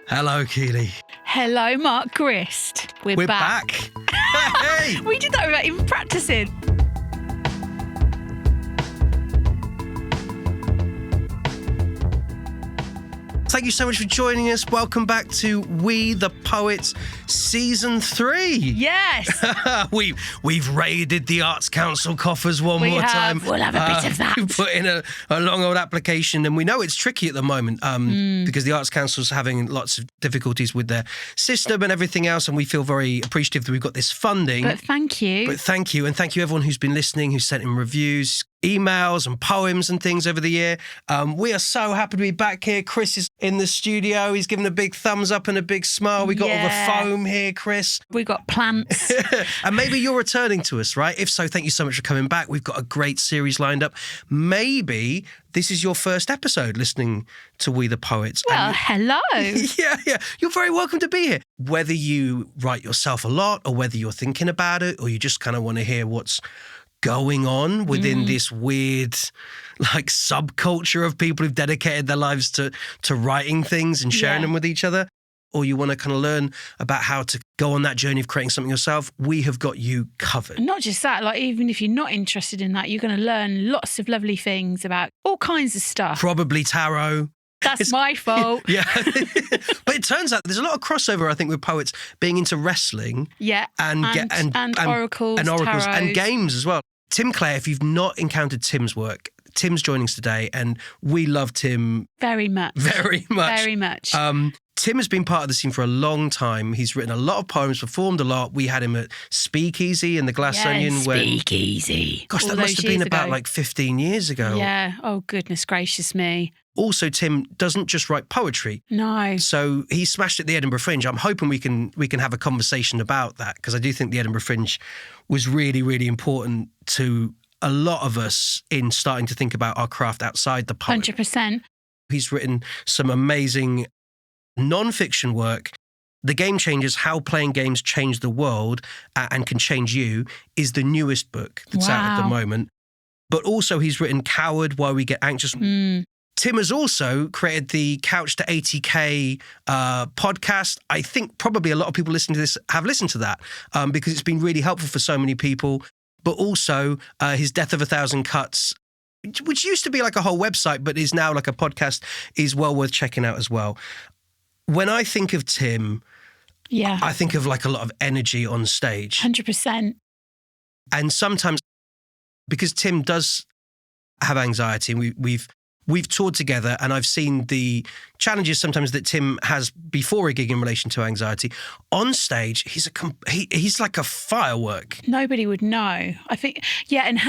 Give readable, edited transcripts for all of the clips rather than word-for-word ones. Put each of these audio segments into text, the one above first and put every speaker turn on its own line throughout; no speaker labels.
Hello, Keely.
Hello, Mark Grist.
We're back. Hey!
We did that without even practicing.
Thank you so much for joining us. Welcome back to We the Poets Season 3.
Yes.
We've raided the Arts Council coffers one more time.
We'll have a bit of that.
We've put in a long old application, and we know it's tricky at the moment because the Arts Council's having lots of difficulties with their system and everything else, and we feel very appreciative that we've got this funding.
But thank you.
And thank you everyone who's been listening, who's sent in reviews, emails and poems and things over the year. We are so happy to be back here. Chris is in the studio. He's given a big thumbs up and a big smile. We got all the foam here, Chris.
We got plants.
And maybe you're returning to us, right? If so, thank you so much for coming back. We've got a great series lined up. Maybe this is your first episode listening to We the Poets.
Well, hello.
Yeah. You're very welcome to be here. Whether you write yourself a lot or whether you're thinking about it or you just kind of want to hear what's going on within this weird like subculture of people who've dedicated their lives to writing things and sharing them with each other, or you want to kind of learn about how to go on that journey of creating something yourself, we have got you covered.
Not just that, like even if you're not interested in that, you're going to learn lots of lovely things about all kinds of stuff.
Probably tarot.
That's my fault.
Yeah. But it turns out there's a lot of crossover, I think, with poets being into wrestling.
Yeah.
And
oracles.
And oracles
tarots.
and games as well. Tim Clare, if you've not encountered Tim's work, Tim's joining us today, and we love Tim
Very much.
Very much. Tim has been part of the scene for a long time. He's written a lot of poems, performed a lot. We had him at Speakeasy in the Glass Onion.
Speakeasy.
Gosh, that must have been about like 15 years ago.
Yeah. Oh, goodness gracious me.
Also, Tim doesn't just write poetry.
No.
So he smashed at the Edinburgh Fringe. I'm hoping we can have a conversation about that, because I do think the Edinburgh Fringe was really, really important to a lot of us in starting to think about our craft outside the poem.
100%.
He's written some amazing non-fiction work. The Game Changers, How Playing Games Change the World and Can Change You, is the newest book that's out at the moment. But also he's written Coward, Why We Get Anxious. Tim has also created the Couch to 80K podcast. I think probably a lot of people listening to this have listened to that because it's been really helpful for so many people. But also his Death of a Thousand Cuts, which used to be like a whole website, but is now like a podcast, is well worth checking out as well. When I think of Tim, I think of like a lot of energy on stage.
100%.
And sometimes, because Tim does have anxiety, and we've toured together, and I've seen the challenges sometimes that Tim has before a gig in relation to anxiety. On stage, he's like a firework.
Nobody would know. I think, and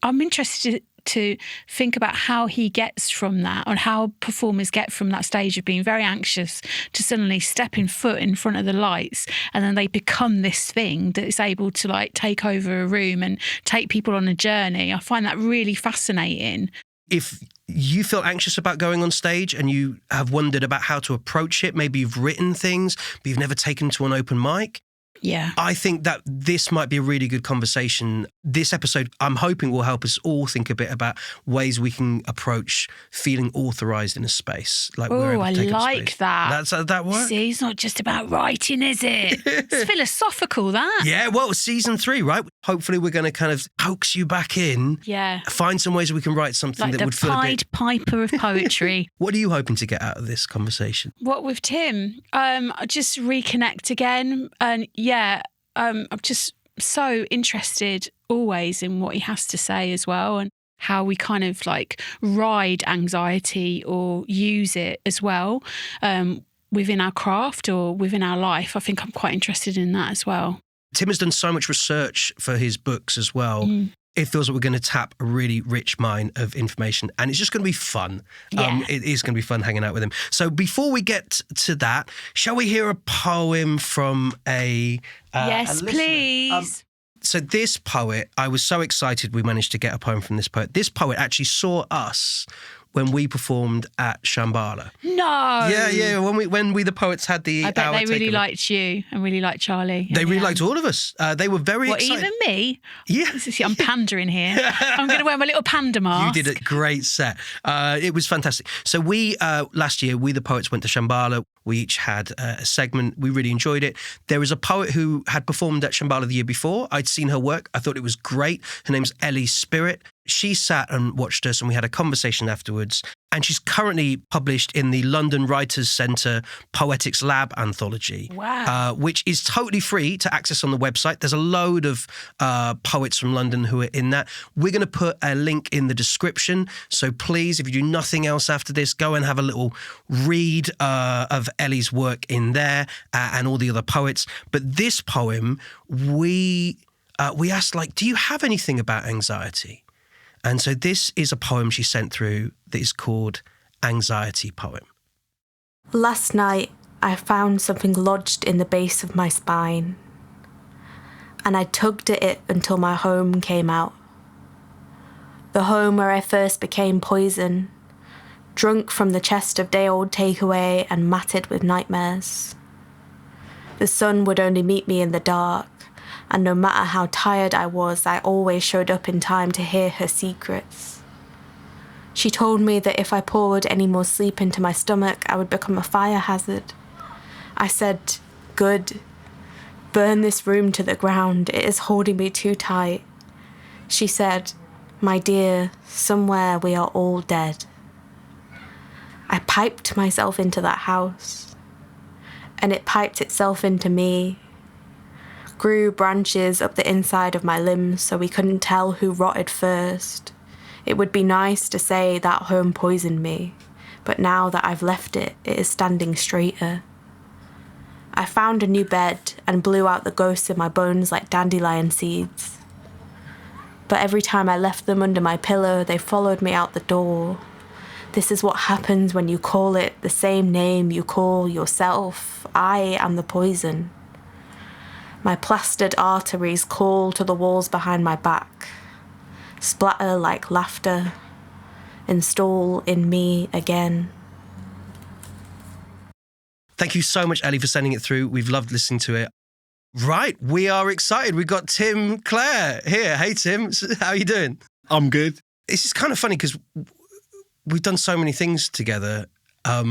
I'm interested to think about how he gets from that, and how performers get from that stage of being very anxious to suddenly stepping foot in front of the lights, and then they become this thing that is able to like take over a room and take people on a journey. I find that really fascinating.
If you feel anxious about going on stage and you have wondered about how to approach it, maybe you've written things, but you've never taken to an open mic.
Yeah.
I think that this might be a really good conversation. This episode, I'm hoping, will help us all think a bit about ways we can approach feeling authorised in a space. Like
oh, I like that.
That's how that works.
See, it's not just about writing, is it? It's philosophical, that.
Yeah, well, season 3, right? Hopefully we're going to kind of coax you back in.
Yeah.
Find some ways we can write something
like
that would feel a bit...
the Pied Piper of poetry.
What are you hoping to get out of this conversation?
What with Tim? Just reconnect again. And I'm just so interested always in what he has to say as well, and how we kind of like ride anxiety or use it as well within our craft or within our life. I think I'm quite interested in that as well.
Tim has done so much research for his books as well. It feels like we're going to tap a really rich mine of information, and it's just going to be fun.
Yeah.
It is going to be fun hanging out with him. So before we get to that, shall we hear a poem from a
yes,
listener?
please.
So this poet, I was so excited we managed to get a poem from this poet. This poet actually saw us when we performed at Shambhala.
No.
Yeah. When we the Poets had the
I bet
hour
they really
takeover.
liked you and really liked Charlie.
They really liked all of us. They were very excited.
Even me?
Yeah.
I'm pandering here. I'm going to wear my little panda mask.
You did a great set. It was fantastic. So we, last year, we the Poets went to Shambhala. We each had a segment. We really enjoyed it. There was a poet who had performed at Shambhala the year before. I'd seen her work. I thought it was great. Her name's Ellie Spirit. She sat and watched us and we had a conversation afterwards. And she's currently published in the London Writers' Centre Poetics Lab anthology, which is totally free to access on the website. There's a load of poets from London who are in that. We're going to put a link in the description. So please, if you do nothing else after this, go and have a little read of Ellie's work in there and all the other poets. But this poem, we asked, like, do you have anything about anxiety? And so this is a poem she sent through that is called Anxiety Poem.
Last night, I found something lodged in the base of my spine, and I tugged at it until my home came out. The home where I first became poison, drunk from the chest of day-old takeaway and matted with nightmares. The sun would only meet me in the dark, and no matter how tired I was, I always showed up in time to hear her secrets. She told me that if I poured any more sleep into my stomach, I would become a fire hazard. I said, "Good. Burn this room to the ground. It is holding me too tight." She said, "My dear, somewhere we are all dead." I piped myself into that house, and it piped itself into me. Grew branches up the inside of my limbs so we couldn't tell who rotted first. It would be nice to say that home poisoned me, but now that I've left it, it is standing straighter. I found a new bed and blew out the ghosts in my bones like dandelion seeds. But every time I left them under my pillow, they followed me out the door. This is what happens when you call it the same name you call yourself. I am the poison. My plastered arteries call to the walls behind my back, splatter like laughter, install in me again.
Thank you so much, Ellie, for sending it through. We've loved listening to it. Right, we are excited. We've got Tim Clare here. Hey, Tim, how are you doing?
I'm good.
It's just kind of funny because we've done so many things together. I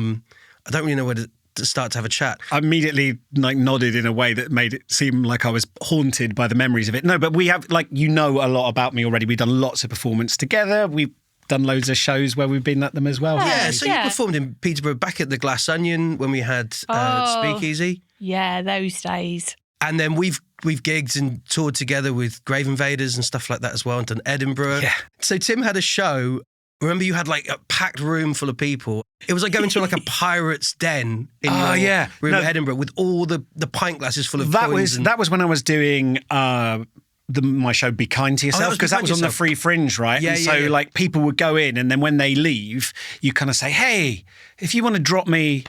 don't really know where to start to have a chat.
I immediately nodded in a way that made it seem like I was haunted by the memories of it. No, but we have, a lot about me already. We've done lots of performance together. We've done loads of shows where we've been at them as well.
Yeah, so you performed in Peterborough back at the Glass Onion when we had Speakeasy.
Yeah, those days.
And then we've gigged and toured together with Grave Invaders and stuff like that as well, and done Edinburgh.
Yeah.
So Tim had a show. Remember, you had a packed room full of people. It was like going to a pirate's den in your room at Edinburgh with all the pint glasses full of coins.
That was when I was doing my show Be Kind to Yourself, because that was on the Free Fringe, right?
Yeah,
and so people would go in, and then when they leave, you kind of say, "Hey, if you want to drop me,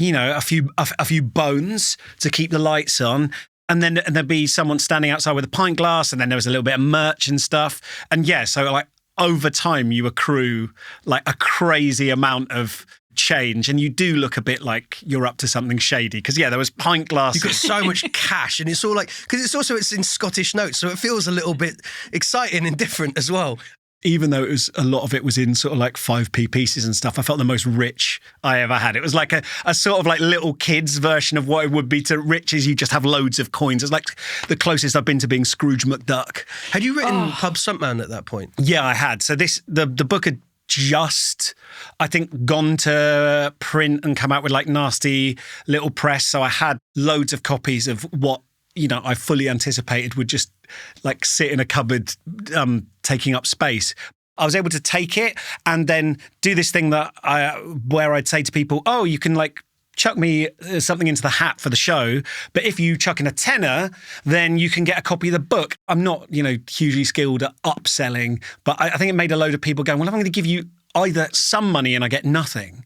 a few bones to keep the lights on." And then there'd be someone standing outside with a pint glass, and then there was a little bit of merch and stuff. And over time, you accrue a crazy amount of change, and you do look a bit like you're up to something shady. Because there was pint glasses.
You've got so much cash, and it's all because it's in Scottish notes, so it feels a little bit exciting and different as well.
Even though a lot of it was in sort of 5p pieces and stuff, I felt the most rich I ever had. It was like a sort of little kid's version of what it would be to riches. You just have loads of coins. It's like the closest I've been to being Scrooge McDuck.
Had you written Pub Stuntman at that point?
Yeah, I had. So the book had just, I think, gone to print and come out with nasty little press. So I had loads of copies of what I fully anticipated would just sit in a cupboard, taking up space. I was able to take it and then do this thing where I'd say to people, "Oh, you can chuck me something into the hat for the show, but if you chuck in a tenner, then you can get a copy of the book." I'm not, hugely skilled at upselling, but I think it made a load of people go, "Well, I'm going to give you either some money and I get nothing,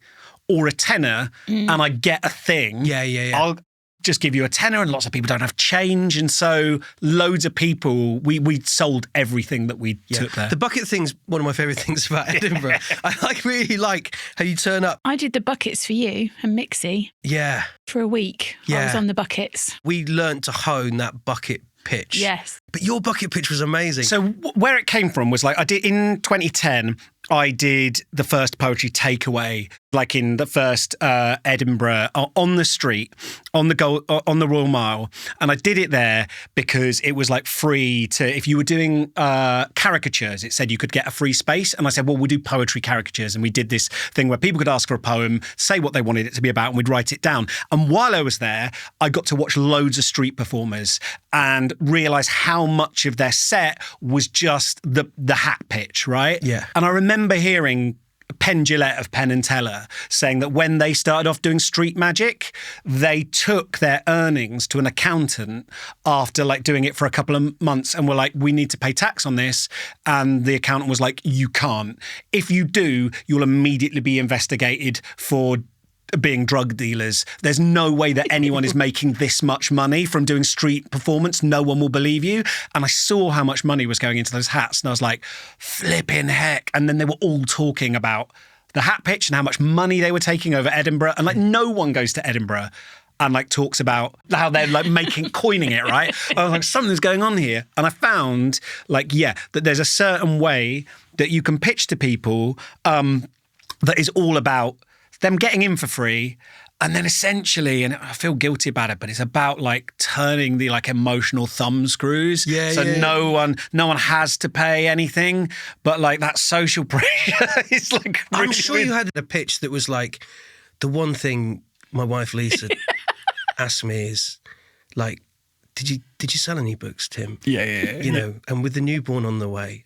or a tenner and I get a thing."
Yeah.
just give you a tenner, and lots of people don't have change. And so loads of people, we sold everything that we took there.
The bucket thing's one of my favourite things about Edinburgh. I really like how you turn up.
I did the buckets for you and Mixie.
Yeah.
For a week.
Yeah.
I was on the buckets.
We learnt to hone that bucket pitch.
Yes.
But your bucket pitch was amazing.
So where it came from was like, I did in 2010, I did the first poetry takeaway, like in the first Edinburgh, on the street, on the Royal Mile. And I did it there because it was like free to, if you were doing caricatures, it said you could get a free space. And I said, well, we'll do poetry caricatures. And we did this thing where people could ask for a poem, say what they wanted it to be about, and we'd write it down. And while I was there, I got to watch loads of street performers and realise how much of their set was just the hat pitch, right?
Yeah.
And I remember hearing Penn Jillette of Penn and Teller saying that when they started off doing street magic, they took their earnings to an accountant after like doing it for a couple of months and were like, we need to pay tax on this. And the accountant was like, you can't. If you do, you'll immediately be investigated for being drug dealers. There's no way that anyone is making this much money from doing street performance. No one will believe you. And I saw how much money was going into those hats and I was like, flipping heck. And then they were all talking about the hat pitch and how much money they were taking over Edinburgh. And like no one goes to Edinburgh and like talks about how they're like coining it, right? I was like, something's going on here. And I found like, yeah, that there's a certain way that you can pitch to people that is all about them getting in for free, and then essentially, and I feel guilty about it, but it's about like turning the like emotional thumb screws. No one has to pay anything, but like that social pressure is like.
I'm sure you had a pitch that was like, the one thing my wife Lisa asked me is like, did you sell any books, Tim?
Yeah.
You know, and with the newborn on the way.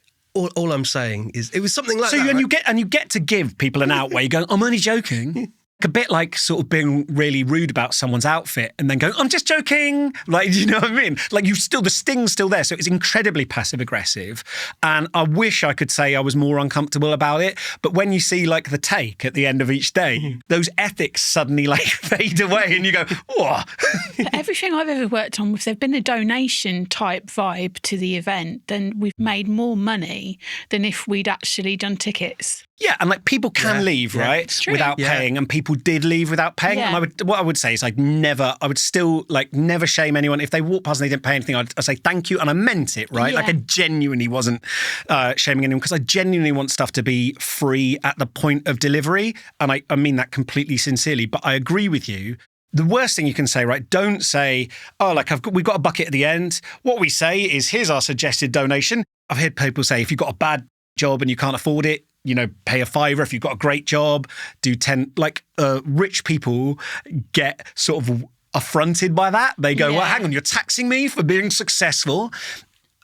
All I'm saying is, it was something like that.
So
right?
you get to give people an out where you go, I'm only joking. A bit like sort of being really rude about someone's outfit and then going, I'm just joking. Like, you know what I mean? Like the sting's still there. So it's incredibly passive aggressive. And I wish I could say I was more uncomfortable about it. But when you see like the take at the end of each day, those ethics suddenly like fade away and you go, what?
Everything I've ever worked on, if there's been a donation type vibe to the event, then we've made more money than if we'd actually done tickets.
Yeah, and like people can leave, right, without paying, and people did leave without paying.
Yeah.
And what I would say is I would still like never shame anyone. If they walk past and they didn't pay anything, I'd say thank you, and I meant it, right?
Yeah.
Like I genuinely wasn't shaming anyone because I genuinely want stuff to be free at the point of delivery, and I mean that completely sincerely. But I agree with you. The worst thing you can say, right? Don't say, oh, like we've got a bucket at the end. What we say is, here's our suggested donation. I've heard people say, if you've got a bad job and you can't afford it, you know, pay a £5. If you've got a great job, do 10. Like rich people get sort of affronted by that. They go, well, hang on, you're taxing me for being successful.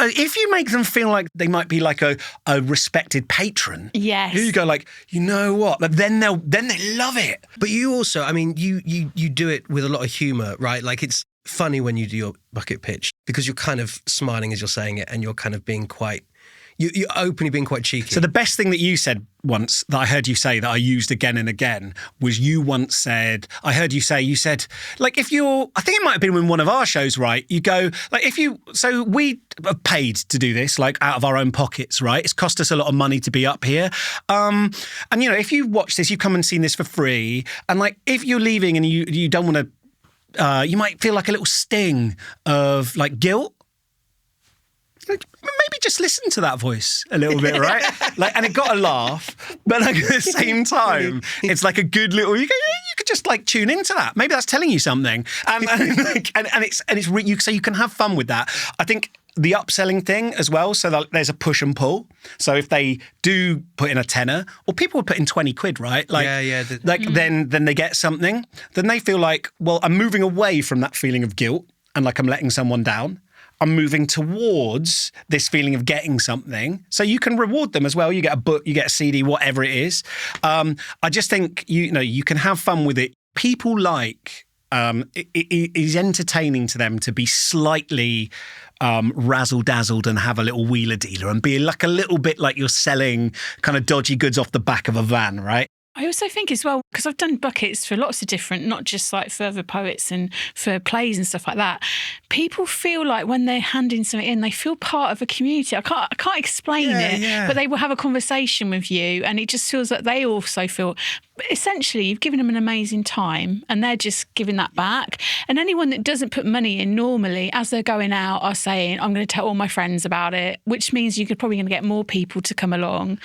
If you make them feel like they might be like a respected patron,
yes,
you go like, you know what? Like, then they love it.
But you also, I mean, you do it with a lot of humour, right? Like it's funny when you do your bucket pitch because you're kind of smiling as you're saying it, and you're kind of being quite. You're openly being quite cheeky.
So the best thing that you said once that I heard you say that I used again and again was you once said, I heard you said, like if you're, I think it might have been in one of our shows, right? You go, like so we have paid to do this, like out of our own pockets, right? It's cost us a lot of money to be up here. And you know, if you watch this, you come and seen this for free. And like, if you're leaving and you don't want to, you might feel like a little sting of like guilt. Maybe just listen to that voice a little bit, right? Like, and it got a laugh, but like at the same time, it's like a good little. You could just like tune into that. Maybe that's telling you something, and so you can have fun with that. I think the upselling thing as well. So that there's a push and pull. So if they do put in a tenner, or people would put in 20 quid, right? Like, then they get something. Then they feel like, well, I'm moving away from that feeling of guilt and like I'm letting someone down. I'm moving towards this feeling of getting something. So you can reward them as well. You get a book, you get a CD, whatever it is. I just think, you can have fun with it. People like, it is entertaining to them to be slightly razzle-dazzled and have a little wheeler dealer and be like a little bit like you're selling kind of dodgy goods off the back of a van, right?
I also think as well, because I've done buckets for lots of different, not just like for other poets and for plays and stuff like that, people feel like when they're handing something in, they feel part of a community. I can't explain it, but they will have a conversation with you, and it just feels like they also feel, essentially, you've given them an amazing time and they're just giving that back. And anyone that doesn't put money in normally, as they're going out, are saying, I'm going to tell all my friends about it, which means you're probably going to get more people to come along.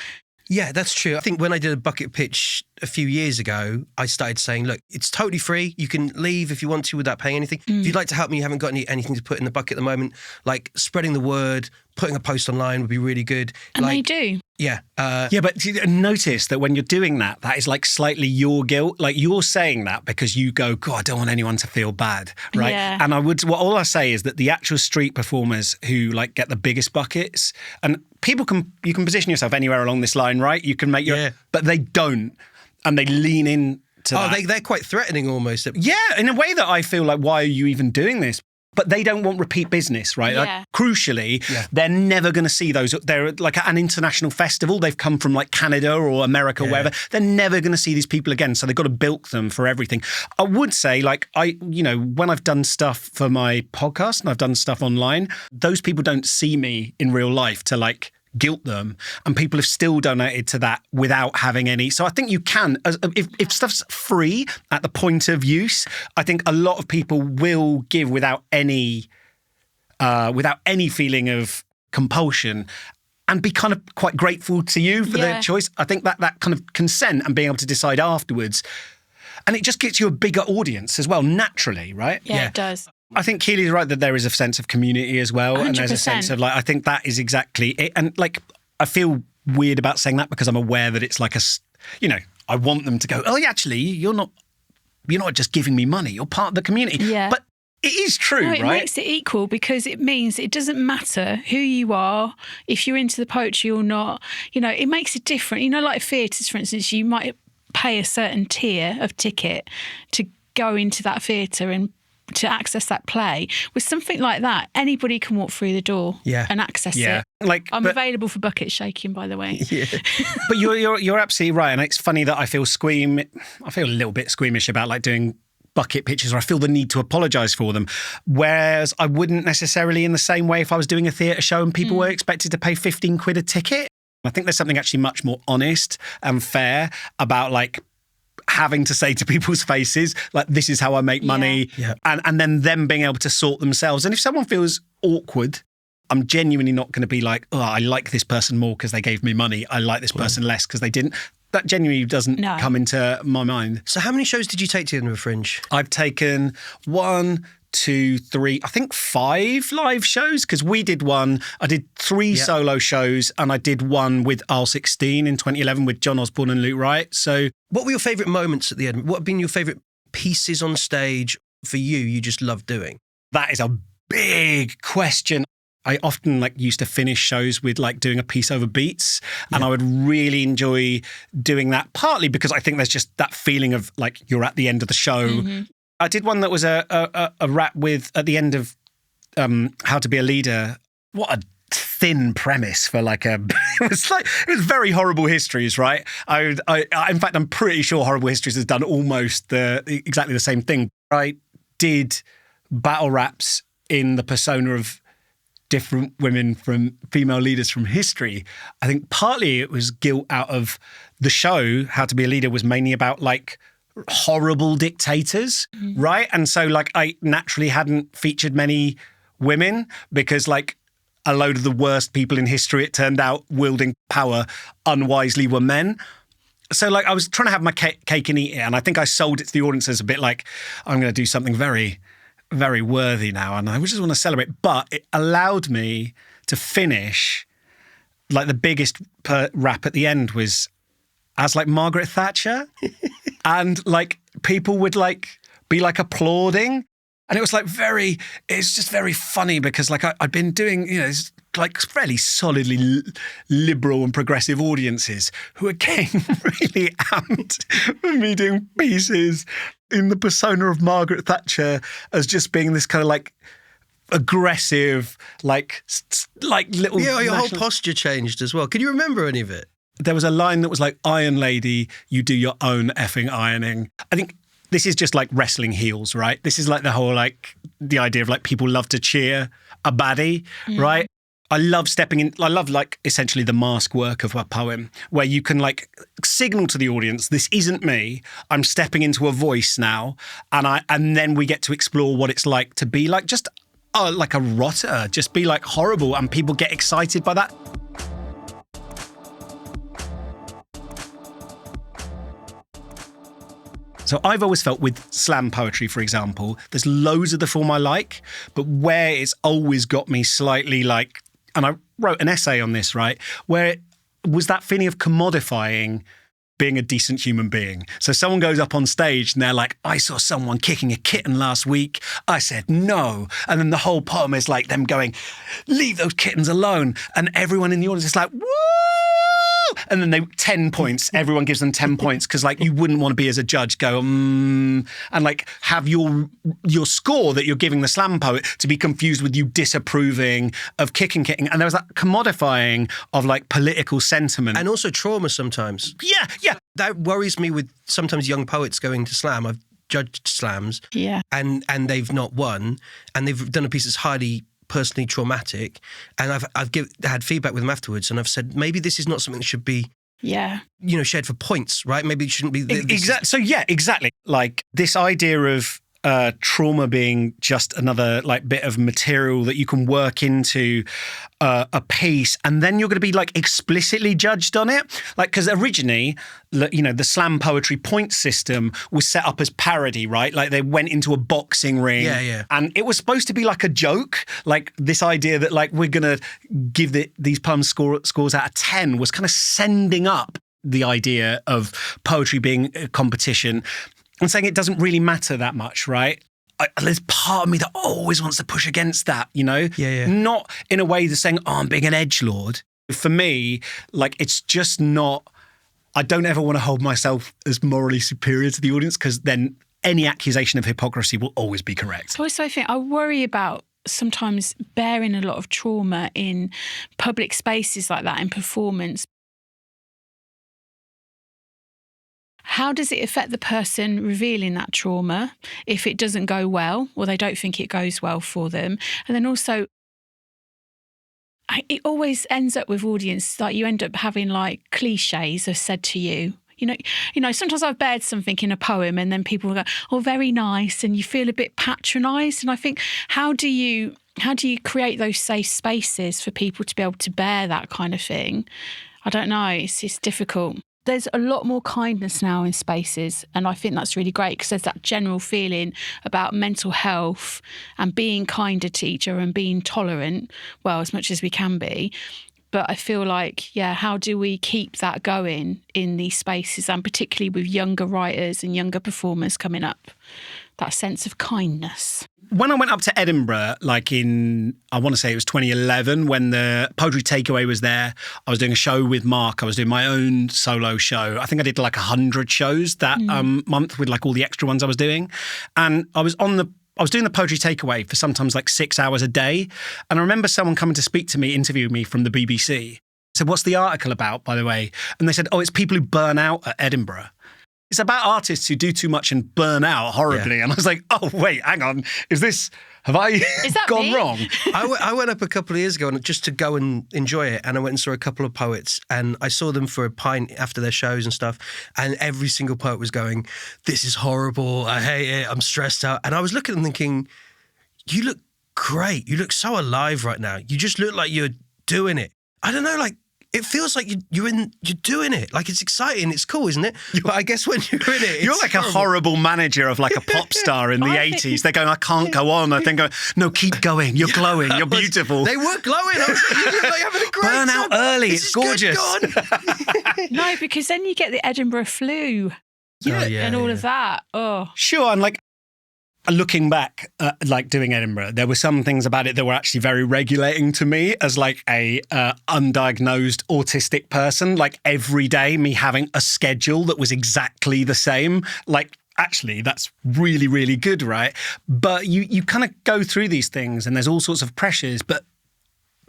Yeah, that's true. I think when I did a bucket pitch a few years ago, I started saying, look, it's totally free. You can leave if you want to without paying anything. If you'd like to help me, you haven't got anything to put in the bucket at the moment, like spreading the word, putting a post online would be really good.
And they do.
Yeah.
But notice that when you're doing that, that is like slightly your guilt. Like you're saying that because you go, God, I don't want anyone to feel bad, right?
Yeah.
And all I say is that the actual street performers who like get the biggest buckets, and you can position yourself anywhere along this line, right? You can make but they don't, and they lean in to that.
They're quite threatening almost.
Yeah, in a way that I feel like, why are you even doing this? But they don't want repeat business, right?
Yeah.
Like, crucially, they're never going to see those. They're like at an international festival. They've come from like Canada or America, or wherever. They're never going to see these people again. So they've got to bilk them for everything. I would say, like, when I've done stuff for my podcast and I've done stuff online, those people don't see me in real life to like guilt them, and people have still donated to that without having any. So I think you can, if stuff's free at the point of use, I think a lot of people will give without any feeling of compulsion, and be kind of quite grateful to you for their choice. I think that kind of consent and being able to decide afterwards, and it just gets you a bigger audience as well, naturally, right?
Yeah, it does.
I think Keely's right that there is a sense of community as well.
100%.
And there's a sense of like, I think that is exactly it. And like, I feel weird about saying that because I'm aware that it's like I want them to go, oh, yeah, actually, you're not just giving me money. You're part of the community.
Yeah.
But it is true,
it
right?
makes it equal, because it means it doesn't matter who you are, if you're into the poetry or not. It makes it different. Like theatres, for instance, you might pay a certain tier of ticket to go into that theatre and to access that play. With something like that, anybody can walk through the door and access it. I'm available for bucket shaking, by the way.
Yeah.
But you're absolutely right, and it's funny that I feel a little bit squeamish about like doing bucket pitches, or I feel the need to apologise for them. Whereas I wouldn't necessarily in the same way if I was doing a theatre show and people were expected to pay 15 quid a ticket. I think there's something actually much more honest and fair about like having to say to people's faces, like, this is how I make money, and then them being able to sort themselves. And if someone feels awkward, I'm genuinely not going to be like, oh, I like this person more because they gave me money. I like this person less because they didn't. That genuinely doesn't come into my mind.
So how many shows did you take to Edinburgh Fringe?
I've taken 1, 2, 3, I think 5 live shows, because we did one. I did 3 solo shows, and I did one with R16 in 2011 with John Osborne and Luke Wright. So,
what were your favourite moments at the Edinburgh? What have been your favourite pieces on stage for you just love doing?
That is a big question. I often used to finish shows with doing a piece over beats, and I would really enjoy doing that, partly because I think there's just that feeling of you're at the end of the show. Mm-hmm. I did one that was a rap with at the end of How to Be a Leader. What a thin premise for it was very Horrible Histories, right? I in fact, I'm pretty sure Horrible Histories has done almost exactly the same thing. I did battle raps in the persona of different women from female leaders from history. I think partly it was guilt out of the show. How to Be a Leader was mainly about horrible dictators, right? And so I naturally hadn't featured many women because a load of the worst people in history, it turned out, wielding power unwisely, were men. So I was trying to have my cake and eat it, and I think I sold it to the audience as a bit I'm going to do something very, very worthy now, and I just want to celebrate. But it allowed me to finish the biggest rap at the end was as Margaret Thatcher, and people would be applauding, and it was it's just very funny because I'd been doing fairly solidly liberal and progressive audiences who are getting really amped for me doing pieces in the persona of Margaret Thatcher as just being this kind of aggressive, little.
Yeah, your whole posture changed as well. Can you remember any of it?
There was a line that was like, "Iron Lady, you do your own effing ironing." I think this is just like wrestling heels, right? This is like the whole, like, the idea of like people love to cheer a baddie, right? I love stepping in. I love, like, essentially the mask work of a poem where you can like signal to the audience, this isn't me. I'm stepping into a voice now. And then we get to explore what it's like to be like just like a rotter, just be like horrible. And people get excited by that. So I've always felt with slam poetry, for example, there's loads of the form I like, but where it's always got me slightly like, and I wrote an essay on this, right, where it was that feeling of commodifying being a decent human being. So someone goes up on stage and they're like, I saw someone kicking a kitten last week. I said no. And then the whole poem is like them going, leave those kittens alone. And everyone in the audience is like, woo! And then 10 points, everyone gives them 10 points because like you wouldn't want to be as a judge go, and like have your score that you're giving the slam poet to be confused with you disapproving of kicking. And there was that commodifying of like political sentiment.
And also trauma sometimes.
Yeah.
That worries me with sometimes young poets going to slam. I've judged slams.
Yeah.
And they've not won. And they've done a piece that's highly personally traumatic, and I've had feedback with them afterwards, and I've said maybe this is not something that should be shared for points, right? Maybe it shouldn't be
exactly. So yeah, exactly. Like this idea of trauma being just another like bit of material that you can work into a piece, and then you're going to be like explicitly judged on it. Like, because originally, you know, the slam poetry point system was set up as parody, right? Like they went into a boxing ring, and it was supposed to be like a joke. Like this idea that like we're going to give these poems scores out of 10 was kind of sending up the idea of poetry being a competition. I'm saying it doesn't really matter that much, right? There's part of me that always wants to push against that, you know?
Yeah.
Not in a way that's saying, oh, I'm being an edgelord. For me, like, it's just not, I don't ever want to hold myself as morally superior to the audience because then any accusation of hypocrisy will always be correct.
So I also think I worry about sometimes bearing a lot of trauma in public spaces like that, in performance. How does it affect the person revealing that trauma if it doesn't go well or they don't think it goes well for them? And then also, it always ends up with audience, like you end up having like cliches are said to you. You know, sometimes I've bared something in a poem and then people will go, oh, very nice. And you feel a bit patronised. And I think, how do you create those safe spaces for people to be able to bear that kind of thing? I don't know. It's difficult. There's a lot more kindness now in spaces, and I think that's really great because there's that general feeling about mental health and being kinder to each other and being tolerant, well, as much as we can be. But I feel like, how do we keep that going in these spaces, and particularly with younger writers and younger performers coming up, that sense of kindness?
When I went up to Edinburgh, like I want to say it was 2011, when the Poetry Takeaway was there, I was doing a show with Mark. I was doing my own solo show. I think I did like 100 shows that month with like all the extra ones I was doing. And I was doing the Poetry Takeaway for sometimes like 6 hours a day. And I remember someone coming to speak to me, interview me from the BBC. I said, what's the article about, by the way? And they said, oh, it's people who burn out at Edinburgh. It's about artists who do too much and burn out horribly. Yeah. And I was like, oh, wait, hang on. Have I gone wrong?
I went up a couple of years ago just to go and enjoy it. And I went and saw a couple of poets and I saw them for a pint after their shows and stuff. And every single poet was going, this is horrible. I hate it. I'm stressed out. And I was looking at them thinking, you look great. You look so alive right now. You just look like you're doing it. I don't know, like, it feels like you're doing it. Like, it's exciting. It's cool, isn't it? But I guess when you're in it,
you're like horrible. A horrible manager of like a pop star in the 80s. They're going, I can't go on. I think, no, keep going. You're glowing. You're beautiful.
They were glowing. I was like, you look like having a great
burn out early. It's gorgeous.
No, because then you get the Edinburgh flu. And all of that. Oh,
sure. And like, looking back, like doing Edinburgh, there were some things about it that were actually very regulating to me as like a undiagnosed autistic person. Like every day, me having a schedule that was exactly the same. Like, actually, that's really, really good, right? But you kind of go through these things and there's all sorts of pressures. But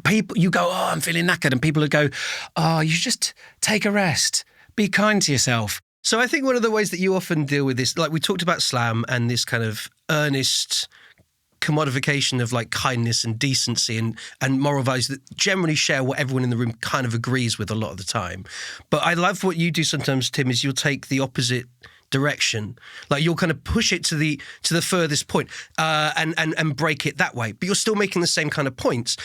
people, you go, oh, I'm feeling knackered. And people would go, oh, you just take a rest. Be kind to yourself.
So I think one of the ways that you often deal with this, like we talked about slam and this kind of earnest commodification of like kindness and decency and moral values that generally share what everyone in the room kind of agrees with a lot of the time. But I love what you do sometimes, Tim, is you'll take the opposite direction. Like you'll kind of push it to the furthest point, and break it that way. But you're still making the same kind of points.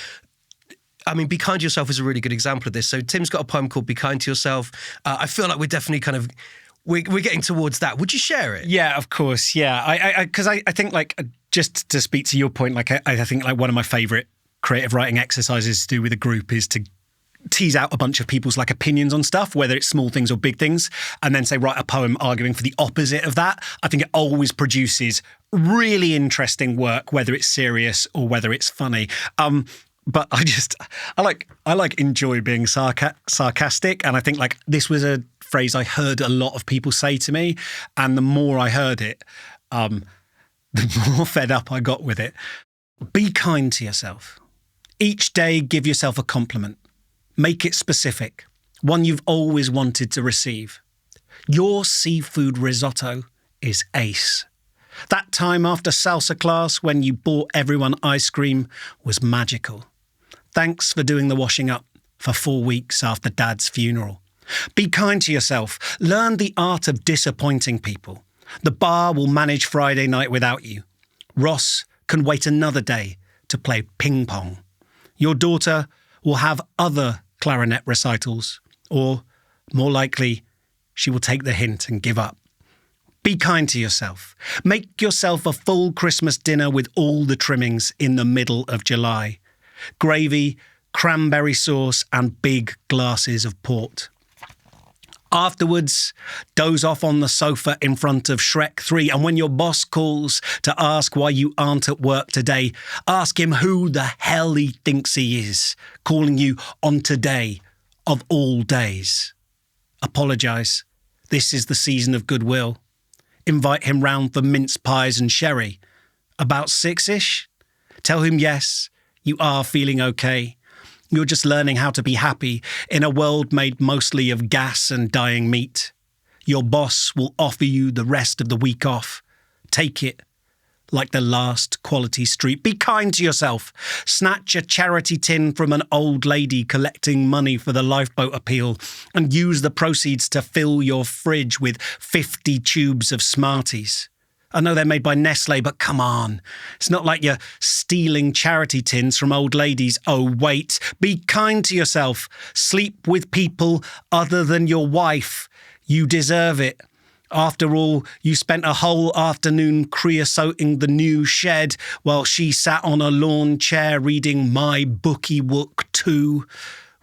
I mean, Be Kind to Yourself is a really good example of this. So Tim's got a poem called Be Kind to Yourself. I feel like we're definitely kind of we're getting towards that. Would you share it?
Yeah, of course. Yeah, because I think like just to speak to your point, like I think like one of my favourite creative writing exercises to do with a group is to tease out a bunch of people's like opinions on stuff, whether it's small things or big things, and then say write a poem arguing for the opposite of that. I think it always produces really interesting work, whether it's serious or whether it's funny. But I like enjoy being sarcastic, and I think like this was a phrase I heard a lot of people say to me, and the more I heard it, the more fed up I got with it. Be kind to yourself. Each day, give yourself a compliment. Make it specific, one you've always wanted to receive. Your seafood risotto is ace. That time after salsa class when you bought everyone ice cream was magical. Thanks for doing the washing up for 4 weeks after Dad's funeral. Be kind to yourself. Learn the art of disappointing people. The bar will manage Friday night without you. Ross can wait another day to play ping pong. Your daughter will have other clarinet recitals, or more likely, she will take the hint and give up. Be kind to yourself. Make yourself a full Christmas dinner with all the trimmings in the middle of July. Gravy, cranberry sauce, and big glasses of port. Afterwards, doze off on the sofa in front of Shrek 3, and when your boss calls to ask why you aren't at work today, ask him who the hell he thinks he is, calling you on today of all days. Apologise. This is the season of goodwill. Invite him round for mince pies and sherry. About 6-ish? Tell him yes, you are feeling okay. You're just learning how to be happy in a world made mostly of gas and dying meat. Your boss will offer you the rest of the week off. Take it like the last quality street. Be kind to yourself. Snatch a charity tin from an old lady collecting money for the lifeboat appeal and use the proceeds to fill your fridge with 50 tubes of Smarties. I know they're made by Nestle, but come on. It's not like you're stealing charity tins from old ladies. Oh, wait. Be kind to yourself. Sleep with people other than your wife. You deserve it. After all, you spent a whole afternoon creosoting the new shed while she sat on a lawn chair reading My Bookie Wook 2.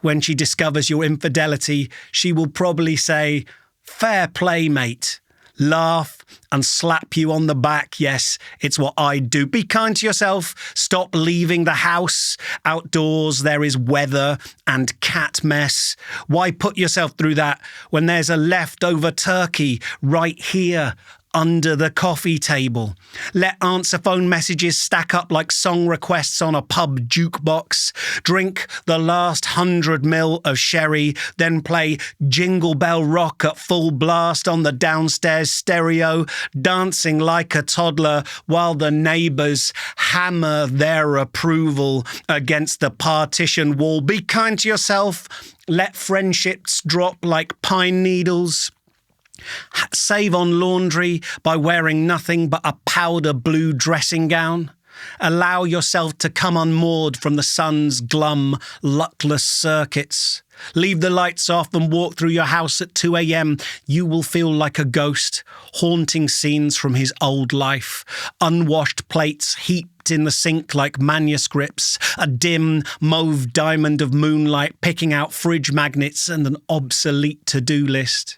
When she discovers your infidelity, she will probably say, "Fair play, mate." Laugh and slap you on the back. Yes, it's what I'd do. Be kind to yourself. Stop leaving the house. Outdoors, there is weather and cat mess. Why put yourself through that when there's a leftover turkey right here under the coffee table? Let answer phone messages stack up like song requests on a pub jukebox. Drink the last 100 ml of sherry, then play Jingle Bell Rock at full blast on the downstairs stereo, dancing like a toddler while the neighbours hammer their approval against the partition wall. Be kind to yourself. Let friendships drop like pine needles. Save on laundry by wearing nothing but a powder blue dressing gown. Allow yourself to come unmoored from the sun's glum, luckless circuits. Leave the lights off and walk through your house at 2 a.m. You will feel like a ghost, haunting scenes from his old life. Unwashed plates heaped in the sink like manuscripts. A dim, mauve diamond of moonlight picking out fridge magnets and an obsolete to-do list.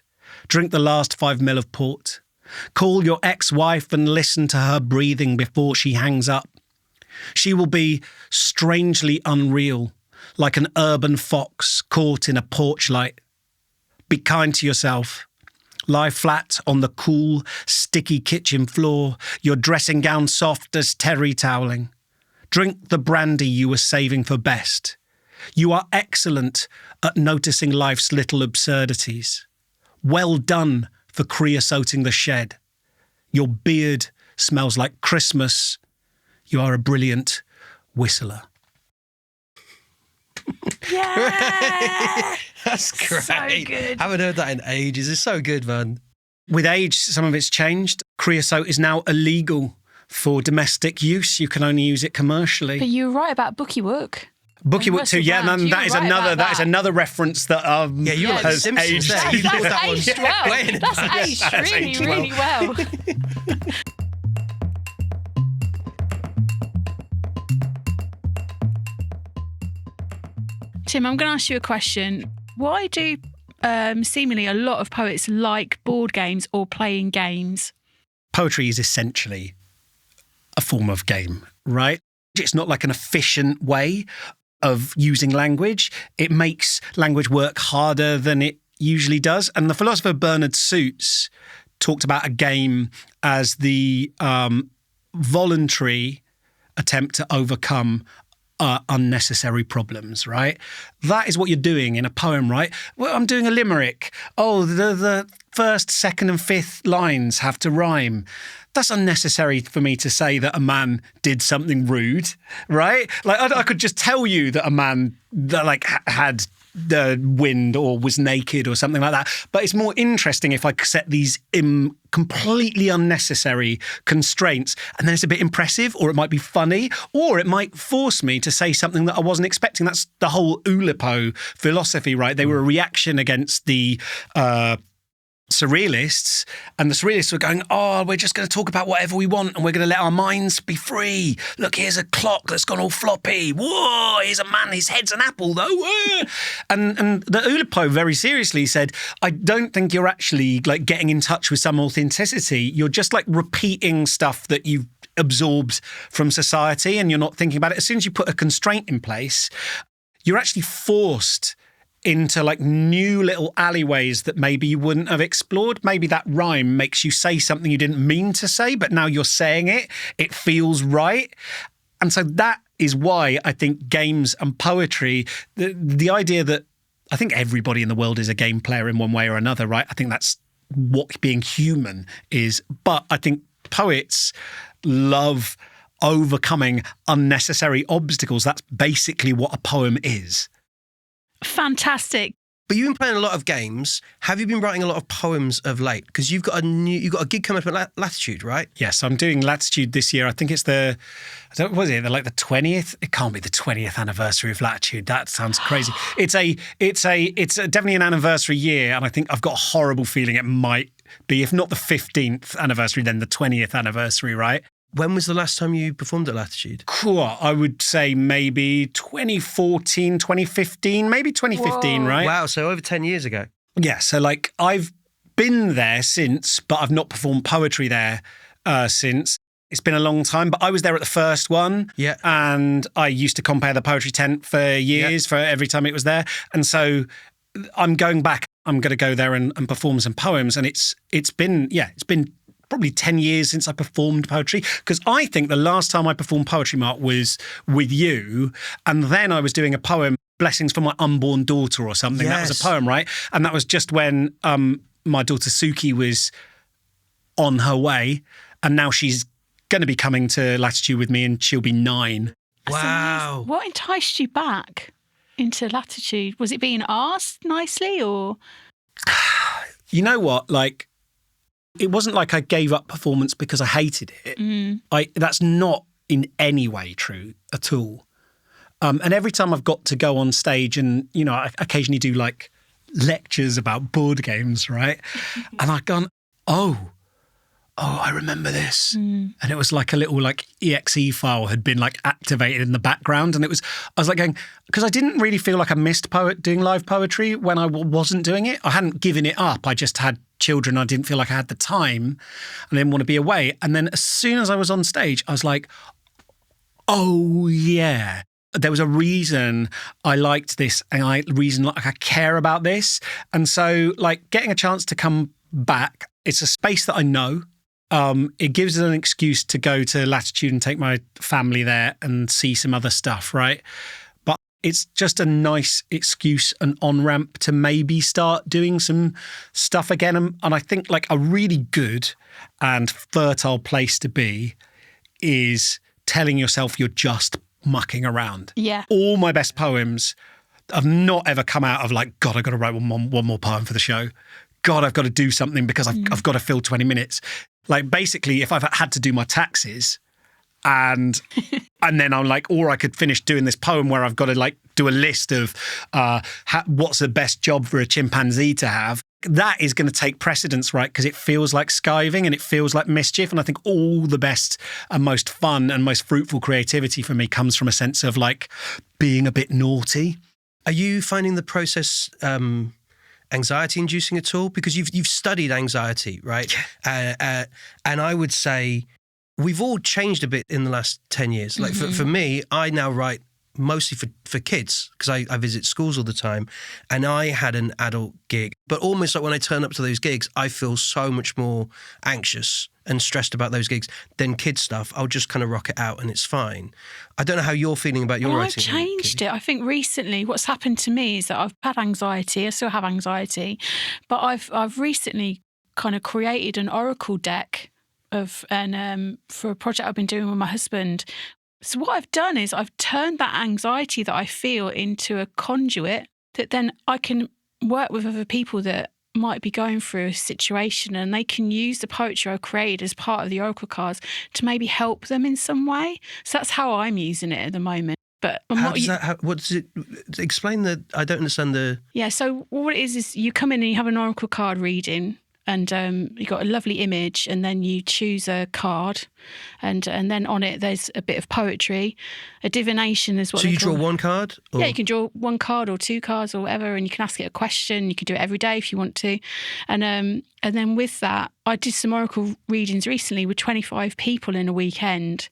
Drink the last 5 ml of port. Call your ex-wife and listen to her breathing before she hangs up. She will be strangely unreal, like an urban fox caught in a porch light. Be kind to yourself. Lie flat on the cool, sticky kitchen floor, your dressing gown soft as terry toweling. Drink the brandy you were saving for best. You are excellent at noticing life's little absurdities. Well done for creosoting the shed. Your beard smells like Christmas. You are a brilliant whistler.
Yeah.
That's great.
So good.
Haven't heard that in ages. It's so good, man.
With age, some of it's changed. Creosote is now illegal for domestic use. You can only use it commercially.
But you were right about Bookiework.
Bookiework too, yeah.
Brand.
That is
right
another.
about
That is another reference that
you were like the
has
Simpsons
aged.
there. You
That's
brought that one
aged well.
way in
That's
advance.
aged
That's
really,
aged
really well. Tim, I'm going to ask you a question. Why do seemingly a lot of poets like board games or playing games?
Poetry is essentially a form of game, right? It's not like an efficient way of using language. It makes language work harder than it usually does. And the philosopher Bernard Suits talked about a game as the voluntary attempt to overcome unnecessary problems, right? That is what you're doing in a poem, right? Well, I'm doing a limerick. Oh, the first, second and fifth lines have to rhyme. That's unnecessary for me to say that a man did something rude, right? Like I could just tell you that a man that had the wind or was naked or something like that. But it's more interesting if I set these completely unnecessary constraints, and then it's a bit impressive, or it might be funny, or it might force me to say something that I wasn't expecting. That's the whole Oulipo philosophy, right? They were a reaction against the Surrealists, and the Surrealists were going, oh, we're just going to talk about whatever we want and we're going to let our minds be free. Look, here's a clock that's gone all floppy. Whoa, here's a man, his head's an apple though. Whoa. And the Oulipo very seriously said, I don't think you're actually like getting in touch with some authenticity. You're just like repeating stuff that you've absorbed from society and you're not thinking about it. As soon as you put a constraint in place, you're actually forced into like new little alleyways that maybe you wouldn't have explored. Maybe that rhyme makes you say something you didn't mean to say, but now you're saying it. It feels right. And so that is why I think games and poetry, the idea that I think everybody in the world is a game player in one way or another, right? I think that's what being human is. But I think poets love overcoming unnecessary obstacles. That's basically what a poem is.
Fantastic.
But you've been playing a lot of games. Have you been writing a lot of poems of late? Because you've got a gig coming up at Latitude, right?
Yes, I'm doing Latitude this year. I think it's the 20th? It can't be the 20th anniversary of Latitude. That sounds crazy. It's definitely an anniversary year, and I think I've got a horrible feeling it might be, if not the 15th anniversary, then the 20th anniversary, right?
When was the last time you performed at Latitude?
Cool. I would say maybe 2014, 2015, maybe 2015,
Whoa.
right?
Wow, so over 10 years ago.
Yeah, so like I've been there since, but I've not performed poetry there since. It's been a long time, but I was there at the first one.
Yeah.
And I used to compare the poetry tent for years, for every time it was there. And so I'm going back. I'm going to go there and perform some poems. And it's been probably 10 years since I performed poetry, because I think the last time I performed poetry, Mark, was with you, and then I was doing a poem, Blessings for My Unborn Daughter or something.
Yes.
That was a poem, right? And that was just when my daughter Suki was on her way, and now she's going to be coming to Latitude with me, and she'll be 9.
Wow.
What enticed you back into Latitude? Was it being asked nicely, or?
You know what, like, it wasn't like I gave up performance because I hated it. That's not in any way true at all. And every time I've got to go on stage and, you know, I occasionally do like lectures about board games, right? And I've gone, oh, I remember this. And it was like a little like exe file had been like activated in the background. And I was like going, because I didn't really feel like I missed doing live poetry when I wasn't doing it. I hadn't given it up. I just had children. I didn't feel like I had the time. I didn't want to be away. And then as soon as I was on stage, I was like, oh yeah. There was a reason I liked this, and a reason like I care about this. And so like getting a chance to come back, it's a space that I know. It gives us an excuse to go to Latitude and take my family there and see some other stuff, right? But it's just a nice excuse and on-ramp to maybe start doing some stuff again. And I think like a really good and fertile place to be is telling yourself you're just mucking around.
Yeah.
All my best poems have not ever come out of like, God, I've got to write one more poem for the show. God, I've got to do something because I've got to fill 20 minutes. Like basically, if I've had to do my taxes and then I'm like, or I could finish doing this poem where I've got to like do a list of what's the best job for a chimpanzee to have. That is going to take precedence, right? Because it feels like skiving and it feels like mischief. And I think all the best and most fun and most fruitful creativity for me comes from a sense of like being a bit naughty.
Are you finding the process anxiety inducing at all? Because you've studied anxiety, right? Yeah. And I would say we've all changed a bit in the last 10 years. Like for me, I now write mostly for kids because I visit schools all the time, and I had an adult gig. But almost like when I turn up to those gigs, I feel so much more anxious and stressed about those gigs than kids stuff. I'll just kind of rock it out and it's fine. I don't know how you're feeling about your writing.
I've changed it. I think recently what's happened to me is that I've had anxiety. I still have anxiety, but I've recently kind of created an oracle deck for a project I've been doing with my husband. So what I've done is I've turned that anxiety that I feel into a conduit that then I can work with other people that might be going through a situation, and they can use the poetry I created as part of the oracle cards to maybe help them in some way. So that's how I'm using it at the moment. But
what does it explain? I don't understand the.
Yeah, so what it is you come in and you have an oracle card reading, and you've got a lovely image, and then you choose a card, and then on it there's a bit of poetry. A divination is what.
So you draw one card?
Or? Yeah, you can draw one card or two cards or whatever, and you can ask it a question. You can do it every day if you want to, and then with that, I did some oracle readings recently with 25 people in a weekend,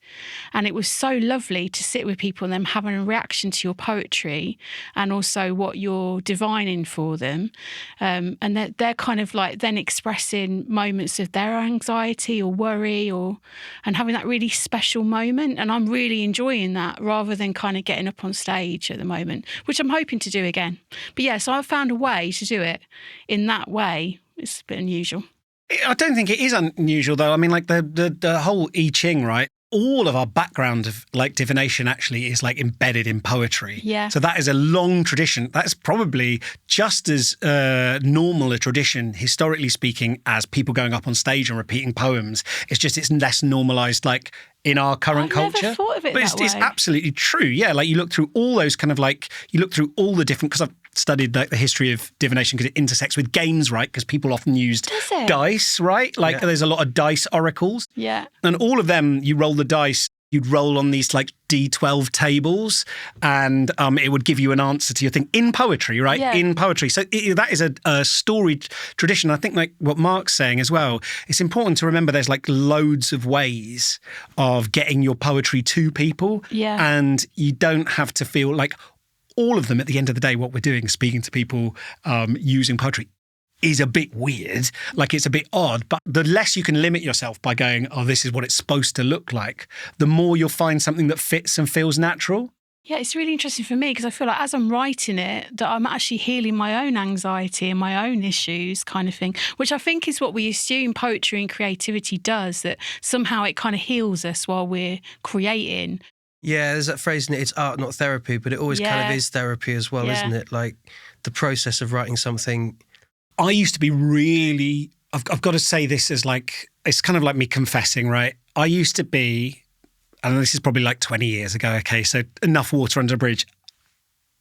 and it was so lovely to sit with people and them having a reaction to your poetry and also what you're divining for them, and they're kind of like then expressing moments of their anxiety or worry and having that really special moment, and I'm really enjoying that rather than kind of getting up on stage at the moment, which I'm hoping to do again. But yeah, so I've found a way to do it in that way. It's a bit unusual.
I don't think it is unusual, though. I mean, like the whole I Ching, right? All of our background of like divination actually is like embedded in poetry.
Yeah.
So that is a long tradition. That's probably just as normal a tradition, historically speaking, as people going up on stage and repeating poems. It's just it's less normalised, like in our current culture.
I've never thought of it
but
that way.
It's absolutely true. Yeah, like you look through all those kind of like you look through all the different, because I've studied like the history of divination because it intersects with games, right? Because people often used dice, right? Like there's a lot of dice oracles.
Yeah.
And all of them, you roll the dice, you'd roll on these like D12 tables, and it would give you an answer to your thing in poetry, right?
Yeah.
In poetry. So that is a storied tradition. I think like what Mark's saying as well, it's important to remember there's like loads of ways of getting your poetry to people.
Yeah.
And you don't have to feel like all of them at the end of the day, what we're doing, speaking to people using poetry, is a bit weird. Like it's a bit odd, but the less you can limit yourself by going, oh, this is what it's supposed to look like, the more you'll find something that fits and feels natural.
Yeah, it's really interesting for me because I feel like as I'm writing it, that I'm actually healing my own anxiety and my own issues kind of thing, which I think is what we assume poetry and creativity does, that somehow it kind of heals us while we're creating. Yeah,
there's that phrase in it, it's art, not therapy, but it always kind of is therapy as well, isn't it? Like the process of writing something.
I used to be really, I've got to say this as like, it's kind of like me confessing, right? I used to be, and this is probably like 20 years ago, okay, so enough water under a bridge,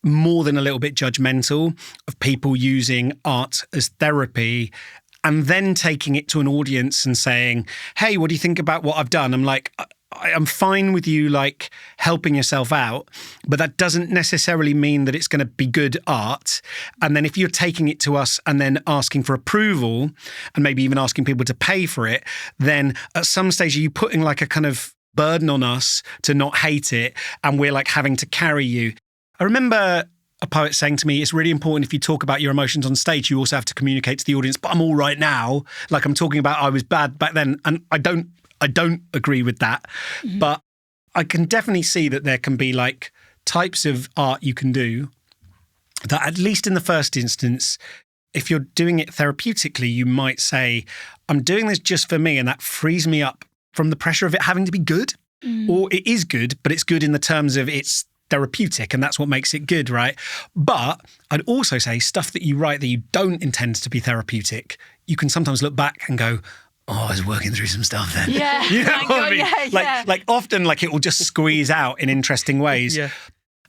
more than a little bit judgmental of people using art as therapy and then taking it to an audience and saying, hey, what do you think about what I've done? I'm like, I'm fine with you like helping yourself out, but that doesn't necessarily mean that it's going to be good art. And then if you're taking it to us and then asking for approval and maybe even asking people to pay for it, then at some stage are you putting like a kind of burden on us to not hate it, and we're like having to carry you. I remember a poet saying to me, it's really important if you talk about your emotions on stage, you also have to communicate to the audience, but I'm all right now. Like I'm talking about I was bad back then. And I don't agree with that, but I can definitely see that there can be like types of art you can do that, at least in the first instance, if you're doing it therapeutically, you might say, I'm doing this just for me, and that frees me up from the pressure of it having to be good. Or it is good, but it's good in the terms of it's therapeutic, and that's what makes it good, right? But I'd also say stuff that you write that you don't intend to be therapeutic, you can sometimes look back and go, oh, I was working through some stuff then.
Yeah.
You know what I mean?
Yeah.
Like often, like it will just squeeze out in interesting ways.
Yeah.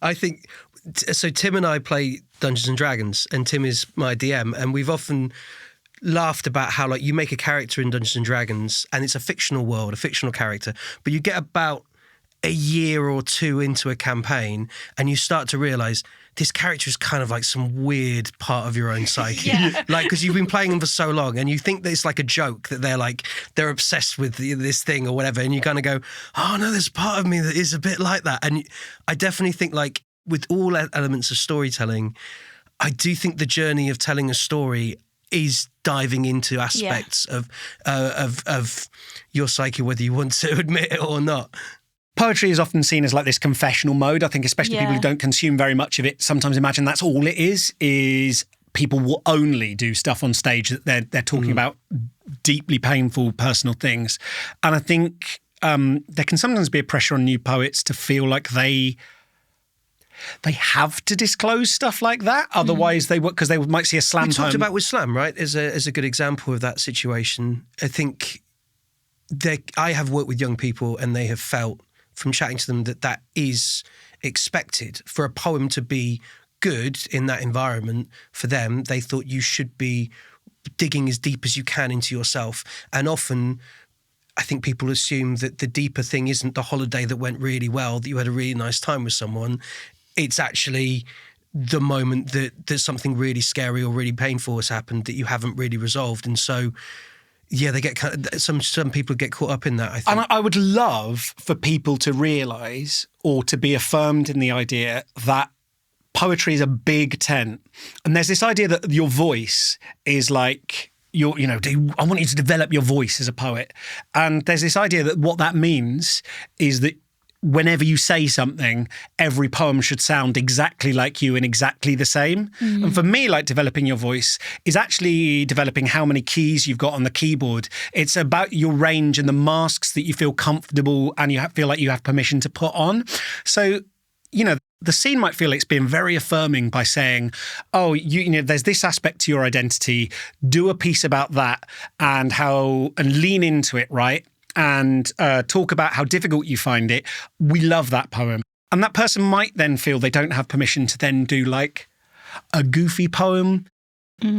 I think, so Tim and I play Dungeons and Dragons, and Tim is my DM, and we've often laughed about how, like, you make a character in Dungeons and Dragons and it's a fictional world, a fictional character, but you get about a year or two into a campaign and you start to realise this character is kind of like some weird part of your own psyche.
Yeah.
Like, because you've been playing them for so long and you think that it's like a joke, that they're obsessed with this thing or whatever, and you kind of go, oh no, there's part of me that is a bit like that. And I definitely think, like, with all elements of storytelling, I do think the journey of telling a story is diving into aspects of your psyche, whether you want to admit it or not.
Poetry is often seen as like this confessional mode. I think especially people who don't consume very much of it sometimes imagine that's all it is people will only do stuff on stage that they're talking about deeply painful personal things. And I think there can sometimes be a pressure on new poets to feel like they have to disclose stuff like that. Otherwise they would, because they might see a slam
we
poem.
talked about with slam, right, as a good example of that situation. I think I have worked with young people and they have felt from chatting to them that is expected. For a poem to be good in that environment, for them, they thought you should be digging as deep as you can into yourself. And often I think people assume that the deeper thing isn't the holiday that went really well, that you had a really nice time with someone. It's actually the moment that something really scary or really painful has happened that you haven't really resolved. And so, yeah, they get some people get caught up in that, I think.
And I would love for people to realise or to be affirmed in the idea that poetry is a big tent. And there's this idea that your voice is like, I want you to develop your voice as a poet. And there's this idea that what that means is that whenever you say something, every poem should sound exactly like you and exactly the same. And for me, like, developing your voice is actually developing how many keys you've got on the keyboard. It's about your range and the masks that you feel comfortable and you feel like you have permission to put on. So, the scene might feel like it's being very affirming by saying, oh, there's this aspect to your identity, do a piece about that and lean into it, right? And talk about how difficult you find it. We love that poem. And that person might then feel they don't have permission to then do like a goofy poem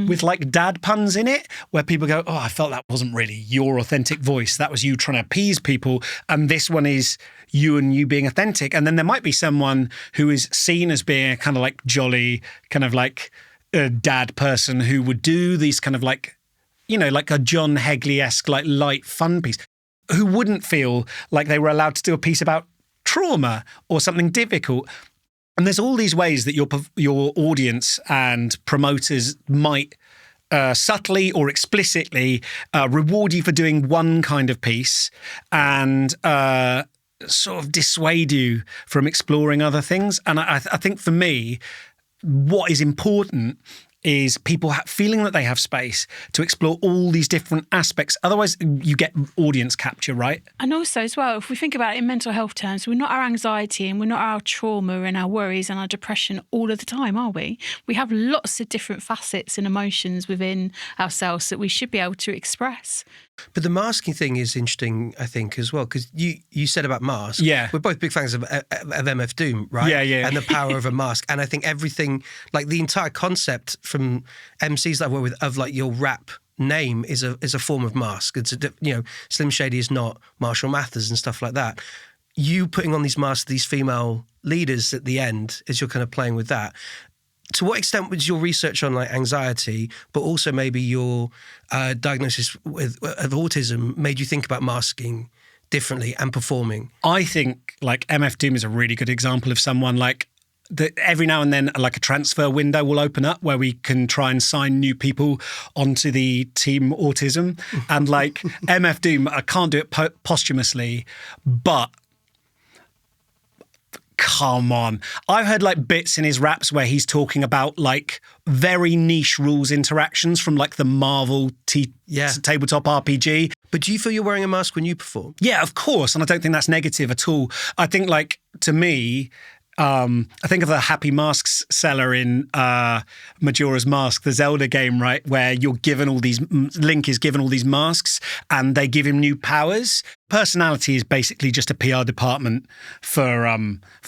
with like dad puns in it, where people go, oh, I felt that wasn't really your authentic voice. That was you trying to appease people. And this one is you and you being authentic. And then there might be someone who is seen as being a kind of like jolly, kind of like a dad person who would do these kind of like, like a John Hegley-esque, like light fun piece, who wouldn't feel like they were allowed to do a piece about trauma or something difficult. And there's all these ways that your audience and promoters might subtly or explicitly reward you for doing one kind of piece and sort of dissuade you from exploring other things. And I think for me, what is important is people feeling that they have space to explore all these different aspects. Otherwise, you get audience capture, right?
And also as well, if we think about it in mental health terms, we're not our anxiety and we're not our trauma and our worries and our depression all of the time, are we? We have lots of different facets and emotions within ourselves that we should be able to express.
But the masking thing is interesting, I think, as well, because you said about masks.
Yeah.
We're both big fans of MF Doom, right?
Yeah.
And the power of a mask. And I think everything, like the entire concept from MCs that I work with of like your rap name is a form of mask. It's Slim Shady is not Marshall Mathers and stuff like that. You putting on these masks, these female leaders at the end, as you're kind of playing with that. To what extent was your research on like anxiety, but also maybe your diagnosis of autism made you think about masking differently and performing? I
think like MF Doom is a really good example of someone like that. Every now and then, like a transfer window will open up where we can try and sign new people onto the team autism. And like MF Doom, I can't do it posthumously, but come on. I've heard like bits in his raps where he's talking about like very niche rules interactions from like the Marvel tabletop RPG.
But do you feel you're wearing a mask when you perform?
Yeah, of course. And I don't think that's negative at all. I think like, to me, I think of the Happy Masks seller in Majora's Mask, the Zelda game, right, where you're given all these, Link is given all these masks and they give him new powers. Personality is basically just a PR department for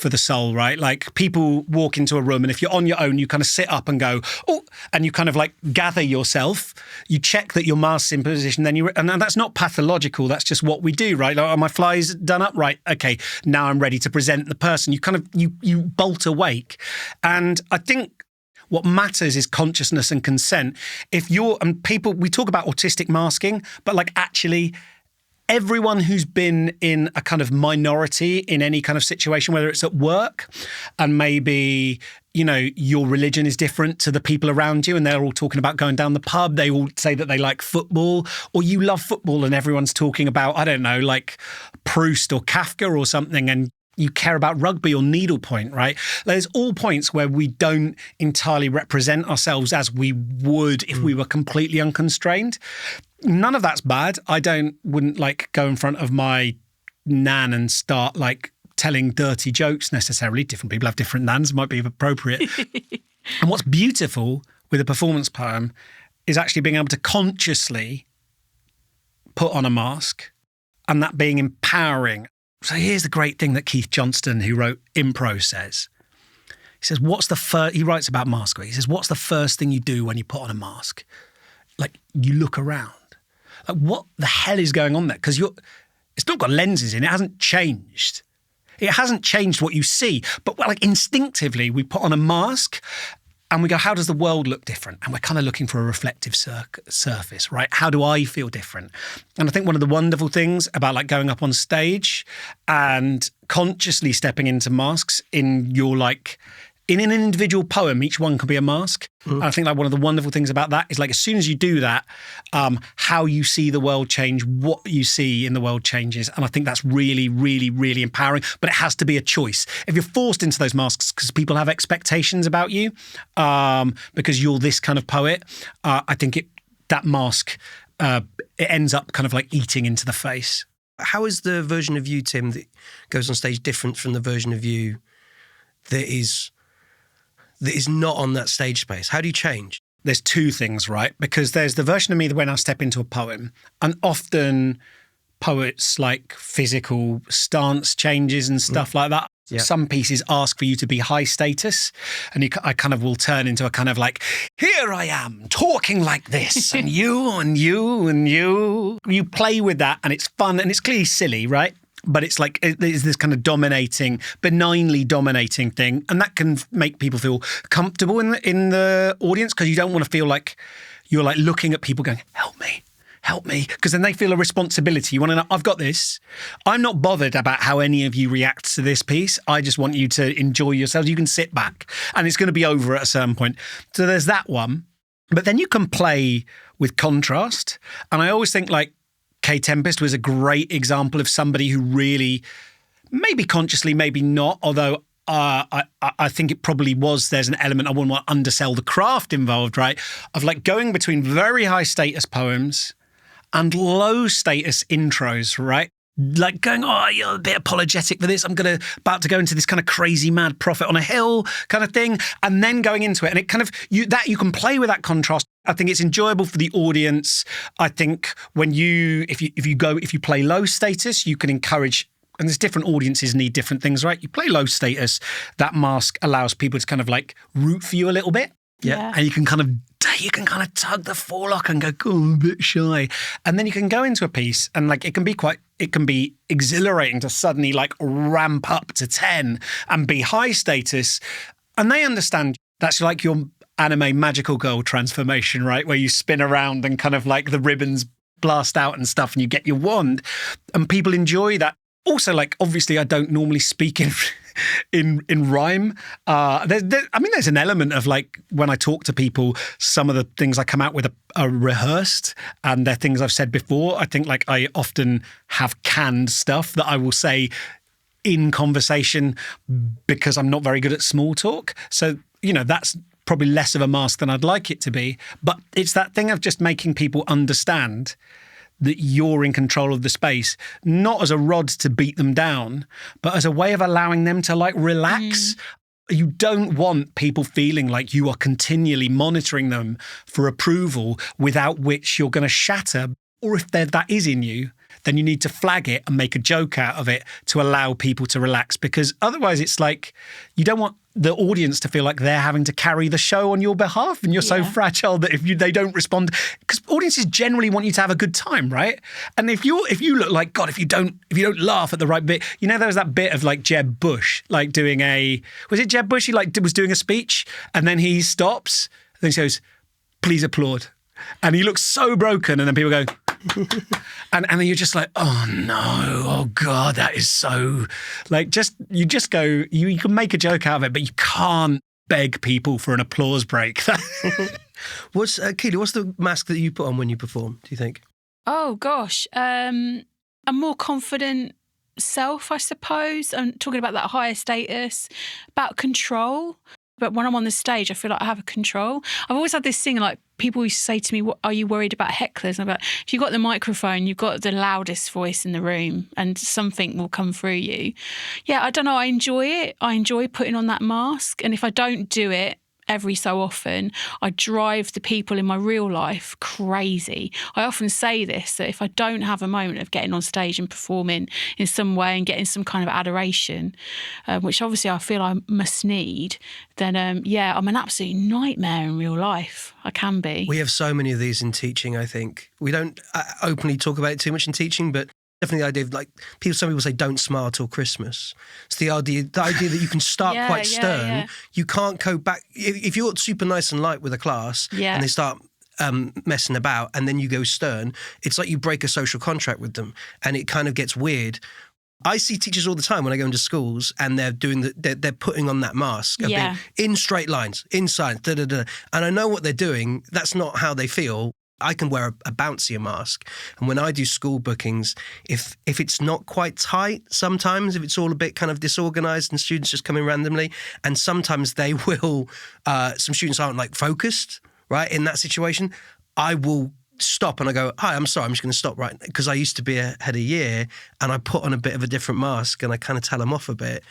the soul, right? Like people walk into a room and if you're on your own, you kind of sit up and go, oh, and you kind of like gather yourself. You check that your mask's in position, and that's not pathological. That's just what we do, right? Like, are my flies done up? Right. Okay. Now I'm ready to present the person. You kind of, you bolt awake. And I think what matters is consciousness and consent. If you're, and people, we talk about autistic masking, but like actually, everyone who's been in a kind of minority in any kind of situation, whether it's at work and maybe, you know, your religion is different to the people around you and they're all talking about going down the pub, they all say that they like football, or you love football and everyone's talking about, I don't know, like Proust or Kafka or something, and you care about rugby or needlepoint, right? There's all points where we don't entirely represent ourselves as we would if we were completely unconstrained. None of that's bad. Wouldn't like go in front of my nan and start like telling dirty jokes necessarily. Different people have different nans, might be appropriate. And what's beautiful with a performance poem is actually being able to consciously put on a mask and that being empowering. So here's the great thing that Keith Johnston, who wrote Impro, says. He says, he writes about mask. He says, what's the first thing you do when you put on a mask? Like, you look around. Like, what the hell is going on there? Because it's not got lenses in it. It hasn't changed. It hasn't changed what you see. But like instinctively, we put on a mask and we go, how does the world look different? And we're kind of looking for a reflective surface, right? How do I feel different? And I think one of the wonderful things about like going up on stage and consciously stepping into masks in your like, in an individual poem, each one can be a mask. And I think like one of the wonderful things about that is like as soon as you do that, how you see the world change, what you see in the world changes. And I think that's really, really, really empowering. But it has to be a choice. If you're forced into those masks because people have expectations about you, because you're this kind of poet, I think that mask, it ends up kind of like eating into the face.
How is the version of you, Tim, that goes on stage different from the version of you that is not on that stage space? How do you change?
There's two things, right? Because there's the version of me that when I step into a poem, and often poets like physical stance changes and stuff like that. Yeah. Some pieces ask for you to be high status, and I kind of will turn into a kind of like, here I am talking like this, and you and you and you. You play with that, and it's fun, and it's clearly silly, right? But it's like, it's this kind of benignly dominating thing. And that can make people feel comfortable in the audience because you don't want to feel like you're like looking at people going, help me. Because then they feel a responsibility. You want to know, I've got this. I'm not bothered about how any of you react to this piece. I just want you to enjoy yourselves. You can sit back and it's going to be over at a certain point. So there's that one. But then you can play with contrast. And I always think like, Kay Tempest was a great example of somebody who really, maybe consciously, maybe not, although I think it probably was, there's an element, I wouldn't want to undersell the craft involved, right? Of like going between very high status poems and low status intros, right? Like going, oh, you're a bit apologetic for this. I'm about to go into this kind of crazy mad prophet on a hill kind of thing. And then going into it. And it kind of, you can play with that contrast. I think it's enjoyable for the audience. I think when if you play low status, you can encourage, and there's different audiences need different things, right? You play low status, that mask allows people to kind of like root for you a little bit.
Yeah.
And you can kind of tug the forelock and go, oh, I'm a bit shy. And then you can go into a piece and like, it can be exhilarating to suddenly like ramp up to 10 and be high status. And they understand that's like your anime magical girl transformation, right? Where you spin around and kind of like the ribbons blast out and stuff and you get your wand and people enjoy that. Also, like, obviously I don't normally speak in rhyme. There's an element of like when I talk to people, some of the things I come out with are rehearsed and they're things I've said before. I think like I often have canned stuff that I will say in conversation because I'm not very good at small talk. So, that's probably less of a mask than I'd like it to be. But it's that thing of just making people understand that you're in control of the space, not as a rod to beat them down, but as a way of allowing them to relax. You don't want people feeling like you are continually monitoring them for approval, without which you're going to shatter. Or if that is in you, then you need to flag it and make a joke out of it to allow people to relax. Because otherwise it's like, you don't want the audience to feel like they're having to carry the show on your behalf, and you're so fragile that if they don't respond, because audiences generally want you to have a good time, right? And if you look like God, if you don't laugh at the right bit, there was that bit of Jeb Bush doing was it Jeb Bush? He was doing a speech, and then he stops, and then he goes, "Please applaud," and he looks so broken, and then people go. and then you're just like, oh no, oh God, that is so you just go, you can make a joke out of it, but you can't beg people for an applause break.
Keely, what's the mask that you put on when you perform, do you think?
Oh gosh, a more confident self, I suppose. I'm talking about that higher status, about control. But when I'm on the stage, I feel like I have a control. I've always had this thing, people used to say to me, "What are you worried about hecklers?" And I'm like, if you've got the microphone, you've got the loudest voice in the room, and something will come through you. Yeah, I don't know. I enjoy it. I enjoy putting on that mask. And if I don't do it every so often, I drive the people in my real life crazy. I often say this, that if I don't have a moment of getting on stage and performing in some way and getting some kind of adoration, which obviously I feel I must need, then I'm an absolute nightmare in real life. I can be.
We have so many of these in teaching, I think. We don't openly talk about it too much in teaching, but definitely the idea of some people say don't smile till Christmas. It's the idea that you can start quite stern. Yeah. You can't go back. If you're super nice and light with a class and they start messing about and then you go stern, it's like you break a social contract with them and it kind of gets weird. I see teachers all the time when I go into schools and they're doing they're putting on that mask of being in straight lines, in silence, and I know what they're doing. That's not how they feel. I can wear a bouncier mask. And when I do school bookings, if it's not quite tight, sometimes if it's all a bit kind of disorganized and students just come in randomly, and sometimes they will, some students aren't focused, right, in that situation, I will stop and I go, "Hi, I'm sorry, I'm just going to stop right," because I used to be a head of year and I put on a bit of a different mask and I kind of tell them off a bit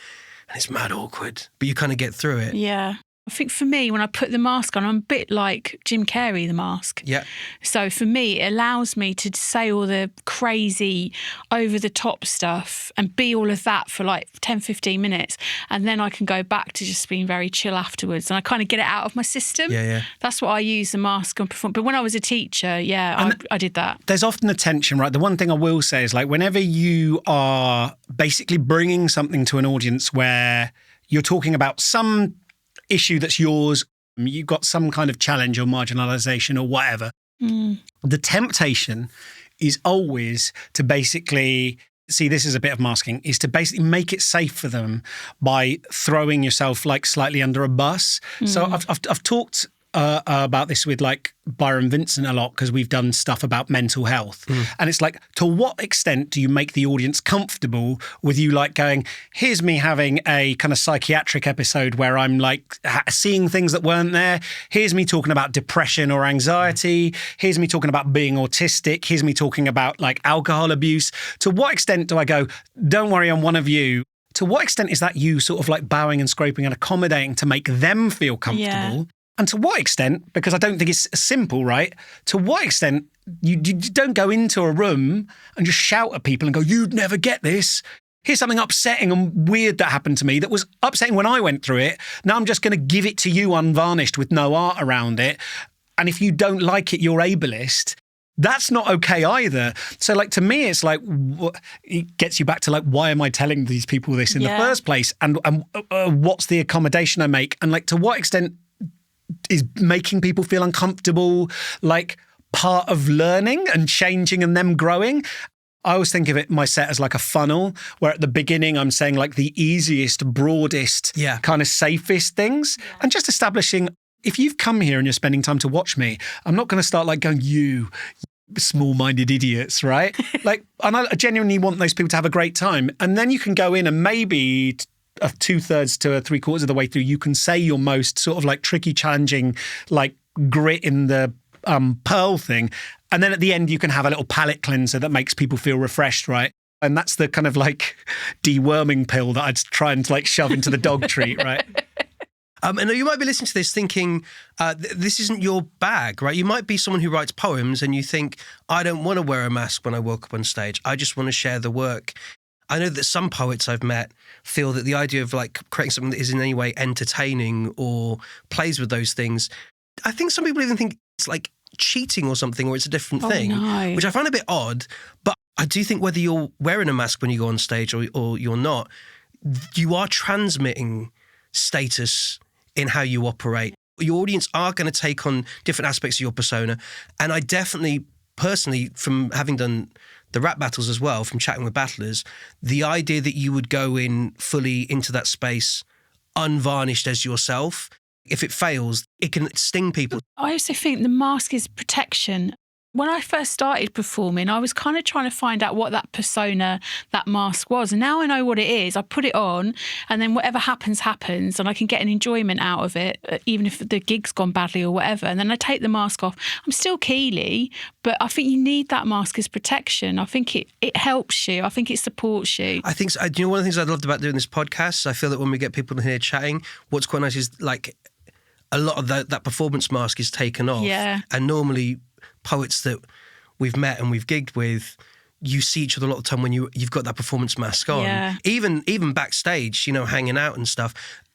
and it's mad awkward, but you kind of get through it.
Yeah. I think for me, when I put the mask on, I'm a bit like Jim Carrey, the mask.
Yeah.
So for me, it allows me to say all the crazy, over-the-top stuff and be all of that for 10, 15 minutes. And then I can go back to just being very chill afterwards. And I kind of get it out of my system.
Yeah.
That's what I use the mask on perform. But when I was a teacher, I did that.
There's often a tension, right? The one thing I will say is whenever you are basically bringing something to an audience where you're talking about some issue that's yours, you've got some kind of challenge or marginalisation or whatever. The temptation is always to basically, see, this is a bit of masking, is to basically make it safe for them by throwing yourself slightly under a bus. So I've talked about this with Byron Vincent a lot because we've done stuff about mental health. And it's to what extent do you make the audience comfortable with you going, here's me having a kind of psychiatric episode where I'm seeing things that weren't there. Here's me talking about depression or anxiety. Here's me talking about being autistic. Here's me talking about alcohol abuse. To what extent do I go, don't worry, I'm one of you? To what extent is that you sort of bowing and scraping and accommodating to make them feel comfortable? Yeah. And to what extent, because I don't think it's simple, right? To what extent you don't go into a room and just shout at people and go, "You'd never get this. Here's something upsetting and weird that happened to me that was upsetting when I went through it. Now I'm just going to give it to you unvarnished with no art around it. And if you don't like it, you're ableist." That's not okay either. So to me, it's it gets you back to why am I telling these people this in the first place? And what's the accommodation I make? And to what extent is making people feel uncomfortable part of learning and changing and them growing? I always think of my set as a funnel where at the beginning I'm saying the easiest, broadest, kind of safest things and just establishing, if you've come here and you're spending time to watch me, I'm not going to start going, you small-minded idiots, right? Like, and I genuinely want those people to have a great time. And then you can go in and maybe 2/3 to 3/4 of the way through, you can say your most sort of like tricky, challenging, like grit in the pearl thing. And then at the end, you can have a little palate cleanser that makes people feel refreshed, right? And that's the kind of like deworming pill that I'd try and like shove into the dog treat, right?
And you might be listening to this thinking, this isn't your bag, right? You might be someone who writes poems and you think, I don't want to wear a mask when I walk up on stage. I just want to share the work. I know that some poets I've met feel that the idea of like creating something that is in any way entertaining or plays with those things, I think some people even think it's like cheating or something, or it's a different thing, which I find a bit odd. But I do think whether you're wearing a mask when you go on stage or you're not, you are transmitting status in how you operate. Your audience are going to take on different aspects of your persona. And I definitely, personally, from having done the rap battles as well, from chatting with battlers, the idea that you would go in fully into that space unvarnished as yourself, if it fails, it can sting people.
I also think the mask is protection. When I first started performing, I was kind of trying to find out what that persona, that mask was. And now I know what it is. I put it on and then whatever happens, happens. And I can get an enjoyment out of it, even if the gig's gone badly or whatever. And then I take the mask off. I'm still Keely, but I think you need that mask as protection. I think it helps you. I think it supports you.
I think so. You know, one of the things I loved about doing this podcast, I feel that when we get people in here chatting, what's quite nice is like a lot of that performance mask is taken off.
Yeah.
And normally poets that we've met and we've gigged with, you see each other a lot of the time when you've got that performance mask on.
Yeah.
Even backstage, you know, hanging out and stuff.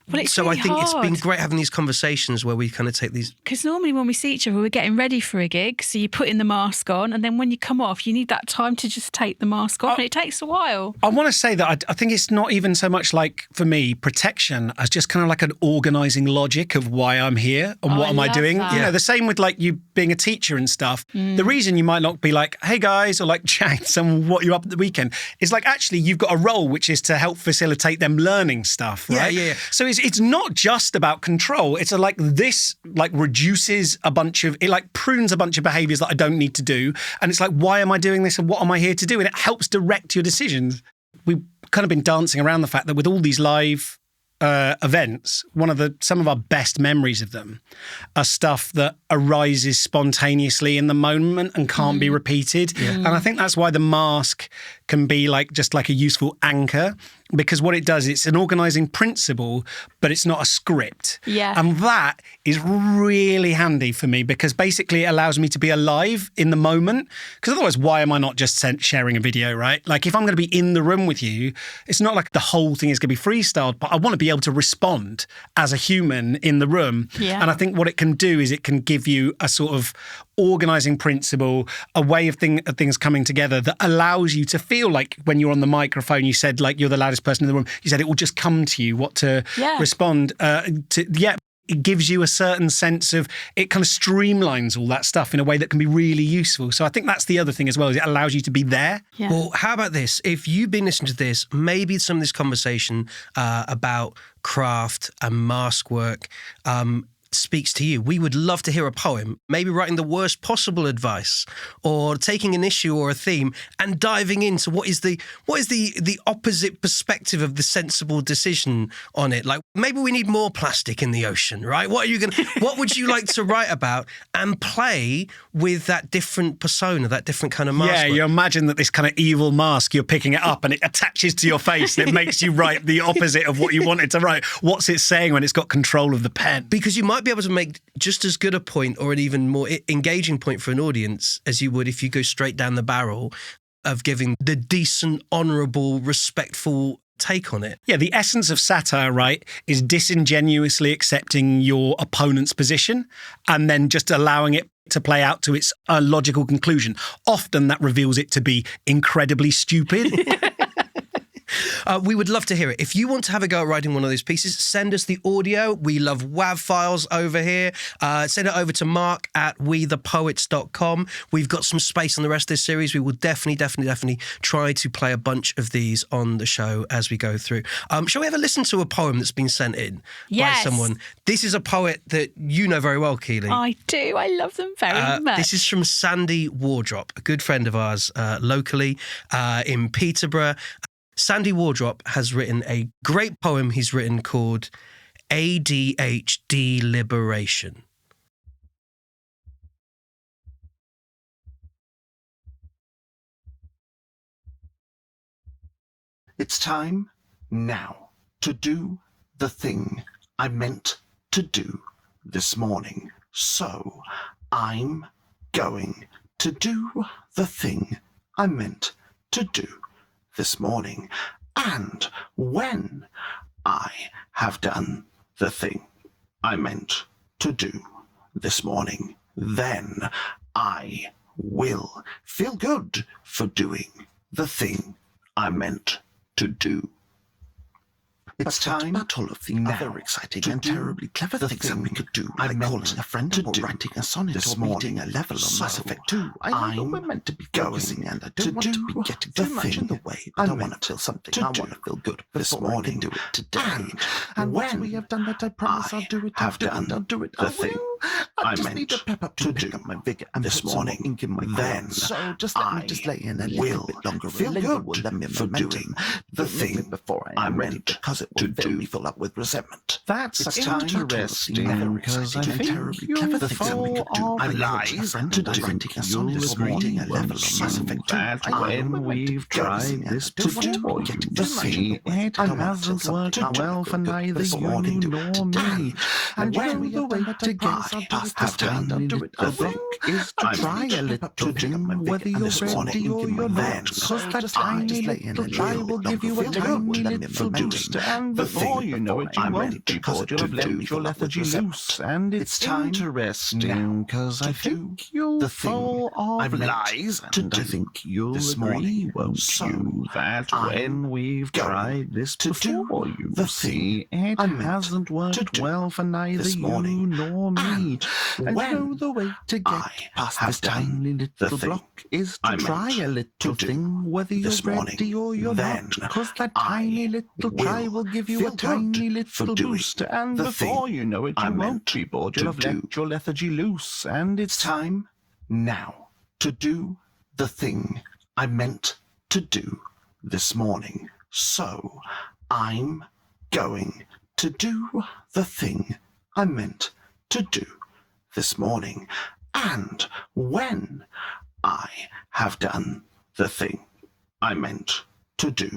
Well, it's
so
really
I think it's been
hard.
great having these conversations where we kind of take these.
Because normally when we see each other, we're getting ready for a gig. So you put in the mask on, and then when you come off, you need that time to just take the mask off. And it takes a while.
I want to say that I think it's not even so much like, for me, protection as just kind of like an organising logic of why I'm here and what am I doing.
That.
You know, the same with like you being a teacher and stuff. The reason you might not be like, hey guys, or like chat someone what you're up at the weekend is like, actually you've got a role which is to help facilitate them learning stuff, right?
Yeah.
So it's not just about control. It's like this like reduces a bunch of, it like prunes a bunch of behaviours that I don't need to do. And it's like, why am I doing this and what am I here to do? And it helps direct your decisions. We've kind of been dancing around the fact that with all these live events, some of our best memories of them are stuff that arises spontaneously in the moment and can't be repeated. Yeah. And I think that's why the mask can be like just like a useful anchor, because what it does, it's an organising principle, but it's not a script.
Yeah.
And that is really handy for me because basically it allows me to be alive in the moment. Because otherwise, why am I not just sharing a video, right? Like if I'm going to be in the room with you, it's not like the whole thing is going to be freestyled, but I want to be able to respond as a human in the room.
Yeah.
And I think what it can do is it can give you a sort of organising principle, a way of things coming together that allows you to feel like when you're on the microphone, you said like you're the loudest person in the room, you said it will just come to you what to respond to. Yeah, it gives you a certain sense of, it kind of streamlines all that stuff in a way that can be really useful. So I think that's the other thing as well, is it allows you to be there.
Yeah.
Well, how about this? If you've been listening to this, maybe some of this conversation about craft and mask work speaks to you. We would love to hear a poem, maybe writing the worst possible advice or taking an issue or a theme and diving into what is the opposite perspective of the sensible decision on it. Like maybe we need more plastic in the ocean, right? What would you like to write about and play with that different persona, that different kind of mask?
Yeah, you imagine that this kind of evil mask, you're picking it up and it attaches to your face and it makes you write the opposite of what you wanted to write. What's it saying when it's got control of the pen?
Because you might be able to make just as good a point or an even more engaging point for an audience as you would if you go straight down the barrel of giving the decent, honourable, respectful take on it.
Yeah, the essence of satire, right, is disingenuously accepting your opponent's position and then just allowing it to play out to its logical conclusion. Often that reveals it to be incredibly stupid.
We would love to hear it. If you want to have a go at writing one of those pieces, send us the audio. We love WAV files over here. Send it over to Mark at wethepoets.com. We've got some space on the rest of this series. We will definitely try to play a bunch of these on the show as we go through. Shall we have a listen to a poem that's been sent in by someone? This is a poet that you know very well, Keely.
I do. I love them very much.
This is from Sandy Wardrop, a good friend of ours locally in Peterborough. Sandy Wardrop has written a great poem he's written called ADHD Liberation.
It's time now to do the thing I meant to do this morning. So I'm going to do the thing I meant to do this morning. And when I have done the thing I meant to do this morning, then I will feel good for doing the thing I meant to do. It's time about all of the other exciting and terribly clever things that we could do, like calling a friend or writing a sonnet or meeting a level on Mass Effect 2. I know we're meant to be focusing, and I don't want to be getting too much in the way, but I want to feel something. I want to feel good this morning. Do it today. And when we have done that, I promise I'll do it. I'll do it. The thing I just need to pep up to pick up my vigor and this morning. Ink in my then so just let me just lay in a little bit longer. Feel good for doing the thing before I am ready, because it will fill me full up with resentment. That's interesting, because I think you're the foe of lies to doing you'll agree a level of Mass Effect 2. That when we've tried this before, you see, it hasn't worked well for neither you nor me. And you know the way to get past this tiny little block is to try a little thing, whether you're ready or you're not, because that tiny little try will give you a tiny little boost, and before you know it, you won't be bored. You'll have left your lethargy loose, and it's interesting, because I think you're full of lies, and I think you'll agree, won't you, that when we've tried this before, you see, it hasn't worked well for neither you nor me. And you know the way to get past this tiny little block is to try a little thing, whether you're ready or you're not, because that tiny little try will give you a tiny little boost, and before you know it, you won't be bored. You'll have left your lethargy loose, and it's time now to do the thing I meant to do this morning. So I'm going to do the thing I meant to do this morning. And when I have done the thing I meant to do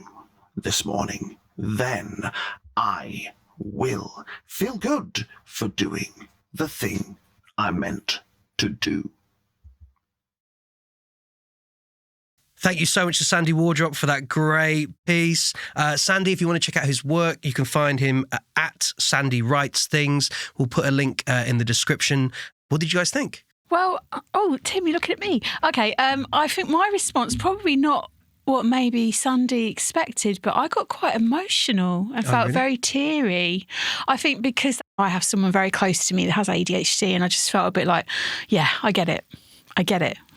this morning, then I will feel good for doing the thing I meant to do.
Thank you so much to Sandy Wardrop for that great piece. Sandy, if you want to check out his work, you can find him at Sandy Writes Things. We'll put a link in the description. What did you guys think?
Well, Tim, you're looking at me. Okay, I think my response probably not what maybe Sandy expected, but I got quite emotional and felt very teary. I think because I have someone very close to me that has ADHD, and I just felt a bit like, yeah, I get it.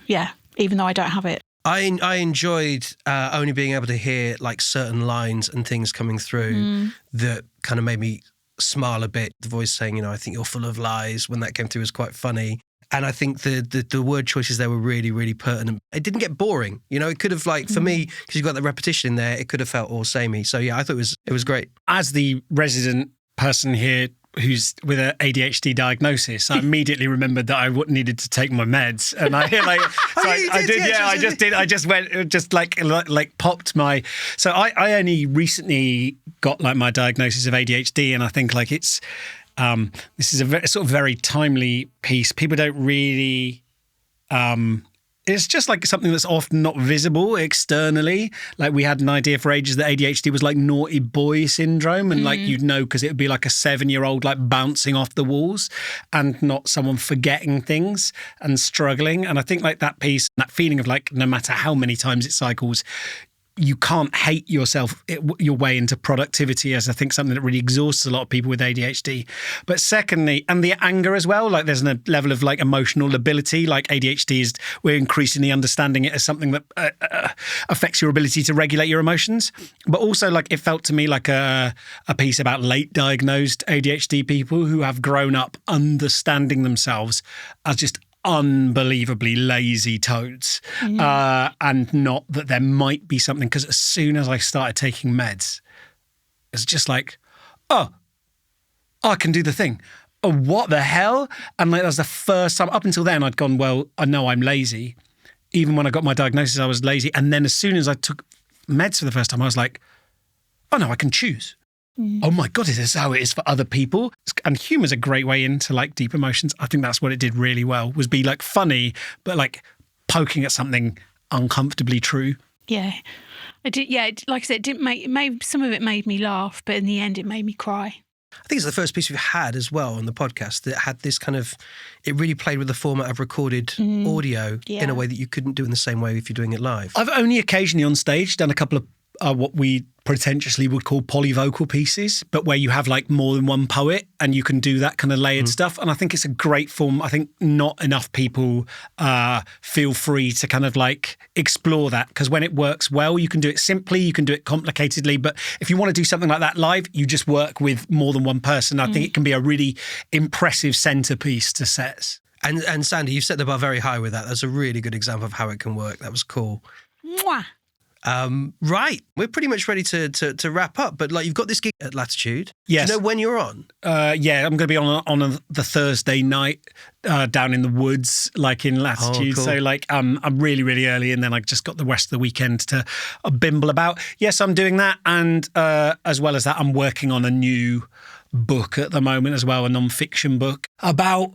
Yeah, even though I don't have it.
I enjoyed only being able to hear like certain lines and things coming through that kind of made me smile a bit. The voice saying, I think you're full of lies, when that came through was quite funny. And I think the word choices there were really, really pertinent. It didn't get boring. It could have for me, because you've got the repetition in there, it could have felt all samey. So yeah, I thought it was great.
As the resident person here who's with an ADHD diagnosis, I immediately remembered that I needed to take my meds, and I popped my. So I only recently got my diagnosis of ADHD, and I think it's this is a sort of very timely piece. People don't really. It's just something that's often not visible externally. We had an idea for ages that ADHD was naughty boy syndrome, and because it would be a 7-year-old bouncing off the walls, and not someone forgetting things and struggling. And I think that piece, that feeling of no matter how many times it cycles, you can't hate yourself your way into productivity, as I think something that really exhausts a lot of people with ADHD. But secondly, and the anger as well, like there's a level of like emotional lability, like ADHD is, we're increasingly understanding it as something that affects your ability to regulate your emotions. But also like it felt to me like a piece about late diagnosed ADHD people who have grown up understanding themselves as just unbelievably lazy toads, and not that there might be something, because as soon as I started taking meds, it's just like, oh, I can do the thing. Oh, what the hell? And like, that was the first time. Up until then, I'd gone, well, I know I'm lazy. Even when I got my diagnosis, I was lazy. And then as soon as I took meds for the first time, I was like, oh no, I can choose. Oh my God, is this how it is for other people? And humour's a great way into like deep emotions. I think that's what it did really well, was be like funny, but like poking at something uncomfortably true.
Yeah. I did. Yeah. Like I said, some of it made me laugh, but in the end, it made me cry.
I think it's the first piece we've had as well on the podcast that had this kind of, it really played with the format of recorded audio in a way that you couldn't do in the same way if you're doing it live.
I've only occasionally on stage done a couple of what we pretentiously would call polyvocal pieces, but where you have like more than one poet and you can do that kind of layered stuff. And I think it's a great form. I think not enough people feel free to kind of like explore that, because when it works well, you can do it simply, you can do it complicatedly. But if you want to do something like that live, you just work with more than one person. I think it can be a really impressive centerpiece to sets.
And Sandy, you've set the bar very high with that. That's a really good example of how it can work. That was cool.
Mwah.
Right, we're pretty much ready to wrap up, but like you've got this gig at Latitude.
Yes.
Do you know when you're on?
Yeah, I'm going to be on the Thursday night down in the woods, like in Latitude.
Oh, cool.
So like I'm really, really early, and then I just got the rest of the weekend to bimble about. Yes, I'm doing that, and as well as that, I'm working on a new book at the moment as well, a non-fiction book about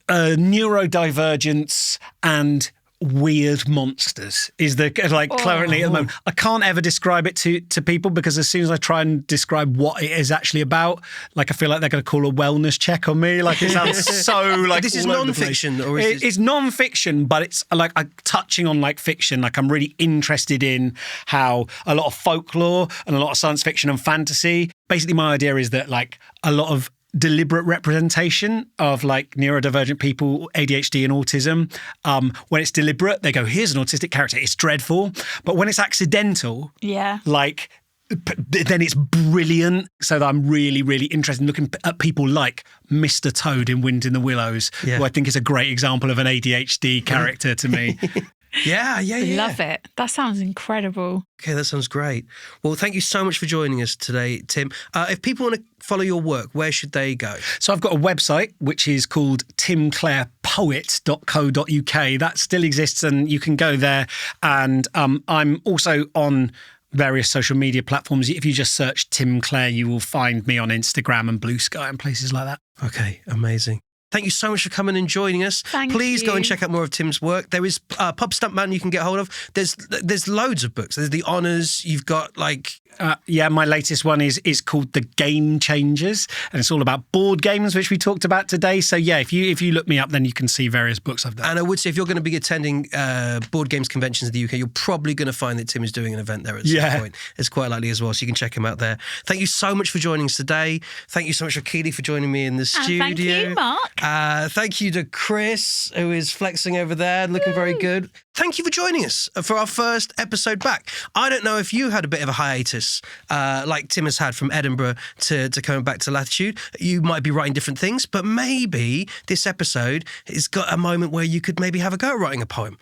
neurodivergence and weird monsters is the currently at the moment. I can't ever describe it to people, because as soon as I try and describe what it is actually about, like I feel like they're going to call a wellness check on me. Like it sounds so like
this is non-fiction, or is
it's non-fiction, but it's like I'm touching on like fiction. Like I'm really interested in how a lot of folklore and a lot of science fiction and fantasy. Basically, my idea is that like a lot of deliberate representation of like neurodivergent people, ADHD and autism. When it's deliberate, they go, here's an autistic character, it's dreadful. But when it's accidental, like then it's brilliant. So that I'm really, really interested in looking at people like Mr. Toad in Wind in the Willows, who I think is a great example of an ADHD character to me.
Yeah.
Love it. That sounds incredible.
Okay, that sounds great. Well, thank you so much for joining us today, Tim. If people want to follow your work, where should they go?
So I've got a website, which is called timclarepoet.co.uk. That still exists, and you can go there. And I'm also on various social media platforms. If you just search Tim Clare, you will find me on Instagram and Blue Sky and places like that.
Okay, amazing. Thank you so much for coming and joining us. Please go and check out more of Tim's work. There is Pub Stuntman you can get hold of. There's loads of books. There's The Honours. You've got like...
my latest one is called The Game Changers, and it's all about board games, which we talked about today. So yeah, if you look me up, then you can see various books I've done.
And I would say if you're going to be attending board games conventions in the UK, you're probably going to find that Tim is doing an event there at some point. It's quite likely as well, so you can check him out there. Thank you so much for joining us today. Thank you so much for Keely for joining me in the studio.
Thank you, Mark.
Thank you to Chris, who is flexing over there, looking very good. Thank you for joining us for our first episode back. I don't know if you had a bit of a hiatus like Tim has had from Edinburgh to coming back to Latitude. You might be writing different things, but maybe this episode has got a moment where you could maybe have a go at writing a poem.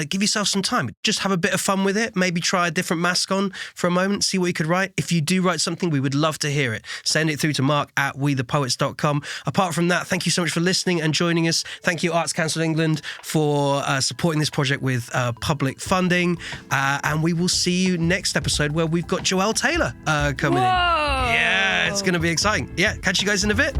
Give yourself some time. Just have a bit of fun with it. Maybe try a different mask on for a moment, see what you could write. If you do write something, we would love to hear it. Send it through to mark@wethepoets.com. Apart from that, thank you so much for listening and joining us. Thank you, Arts Council England, for supporting this project with public funding. And we will see you next episode, where we've got Joelle Taylor coming in. Yeah, it's going to be exciting. Yeah, catch you guys in a bit.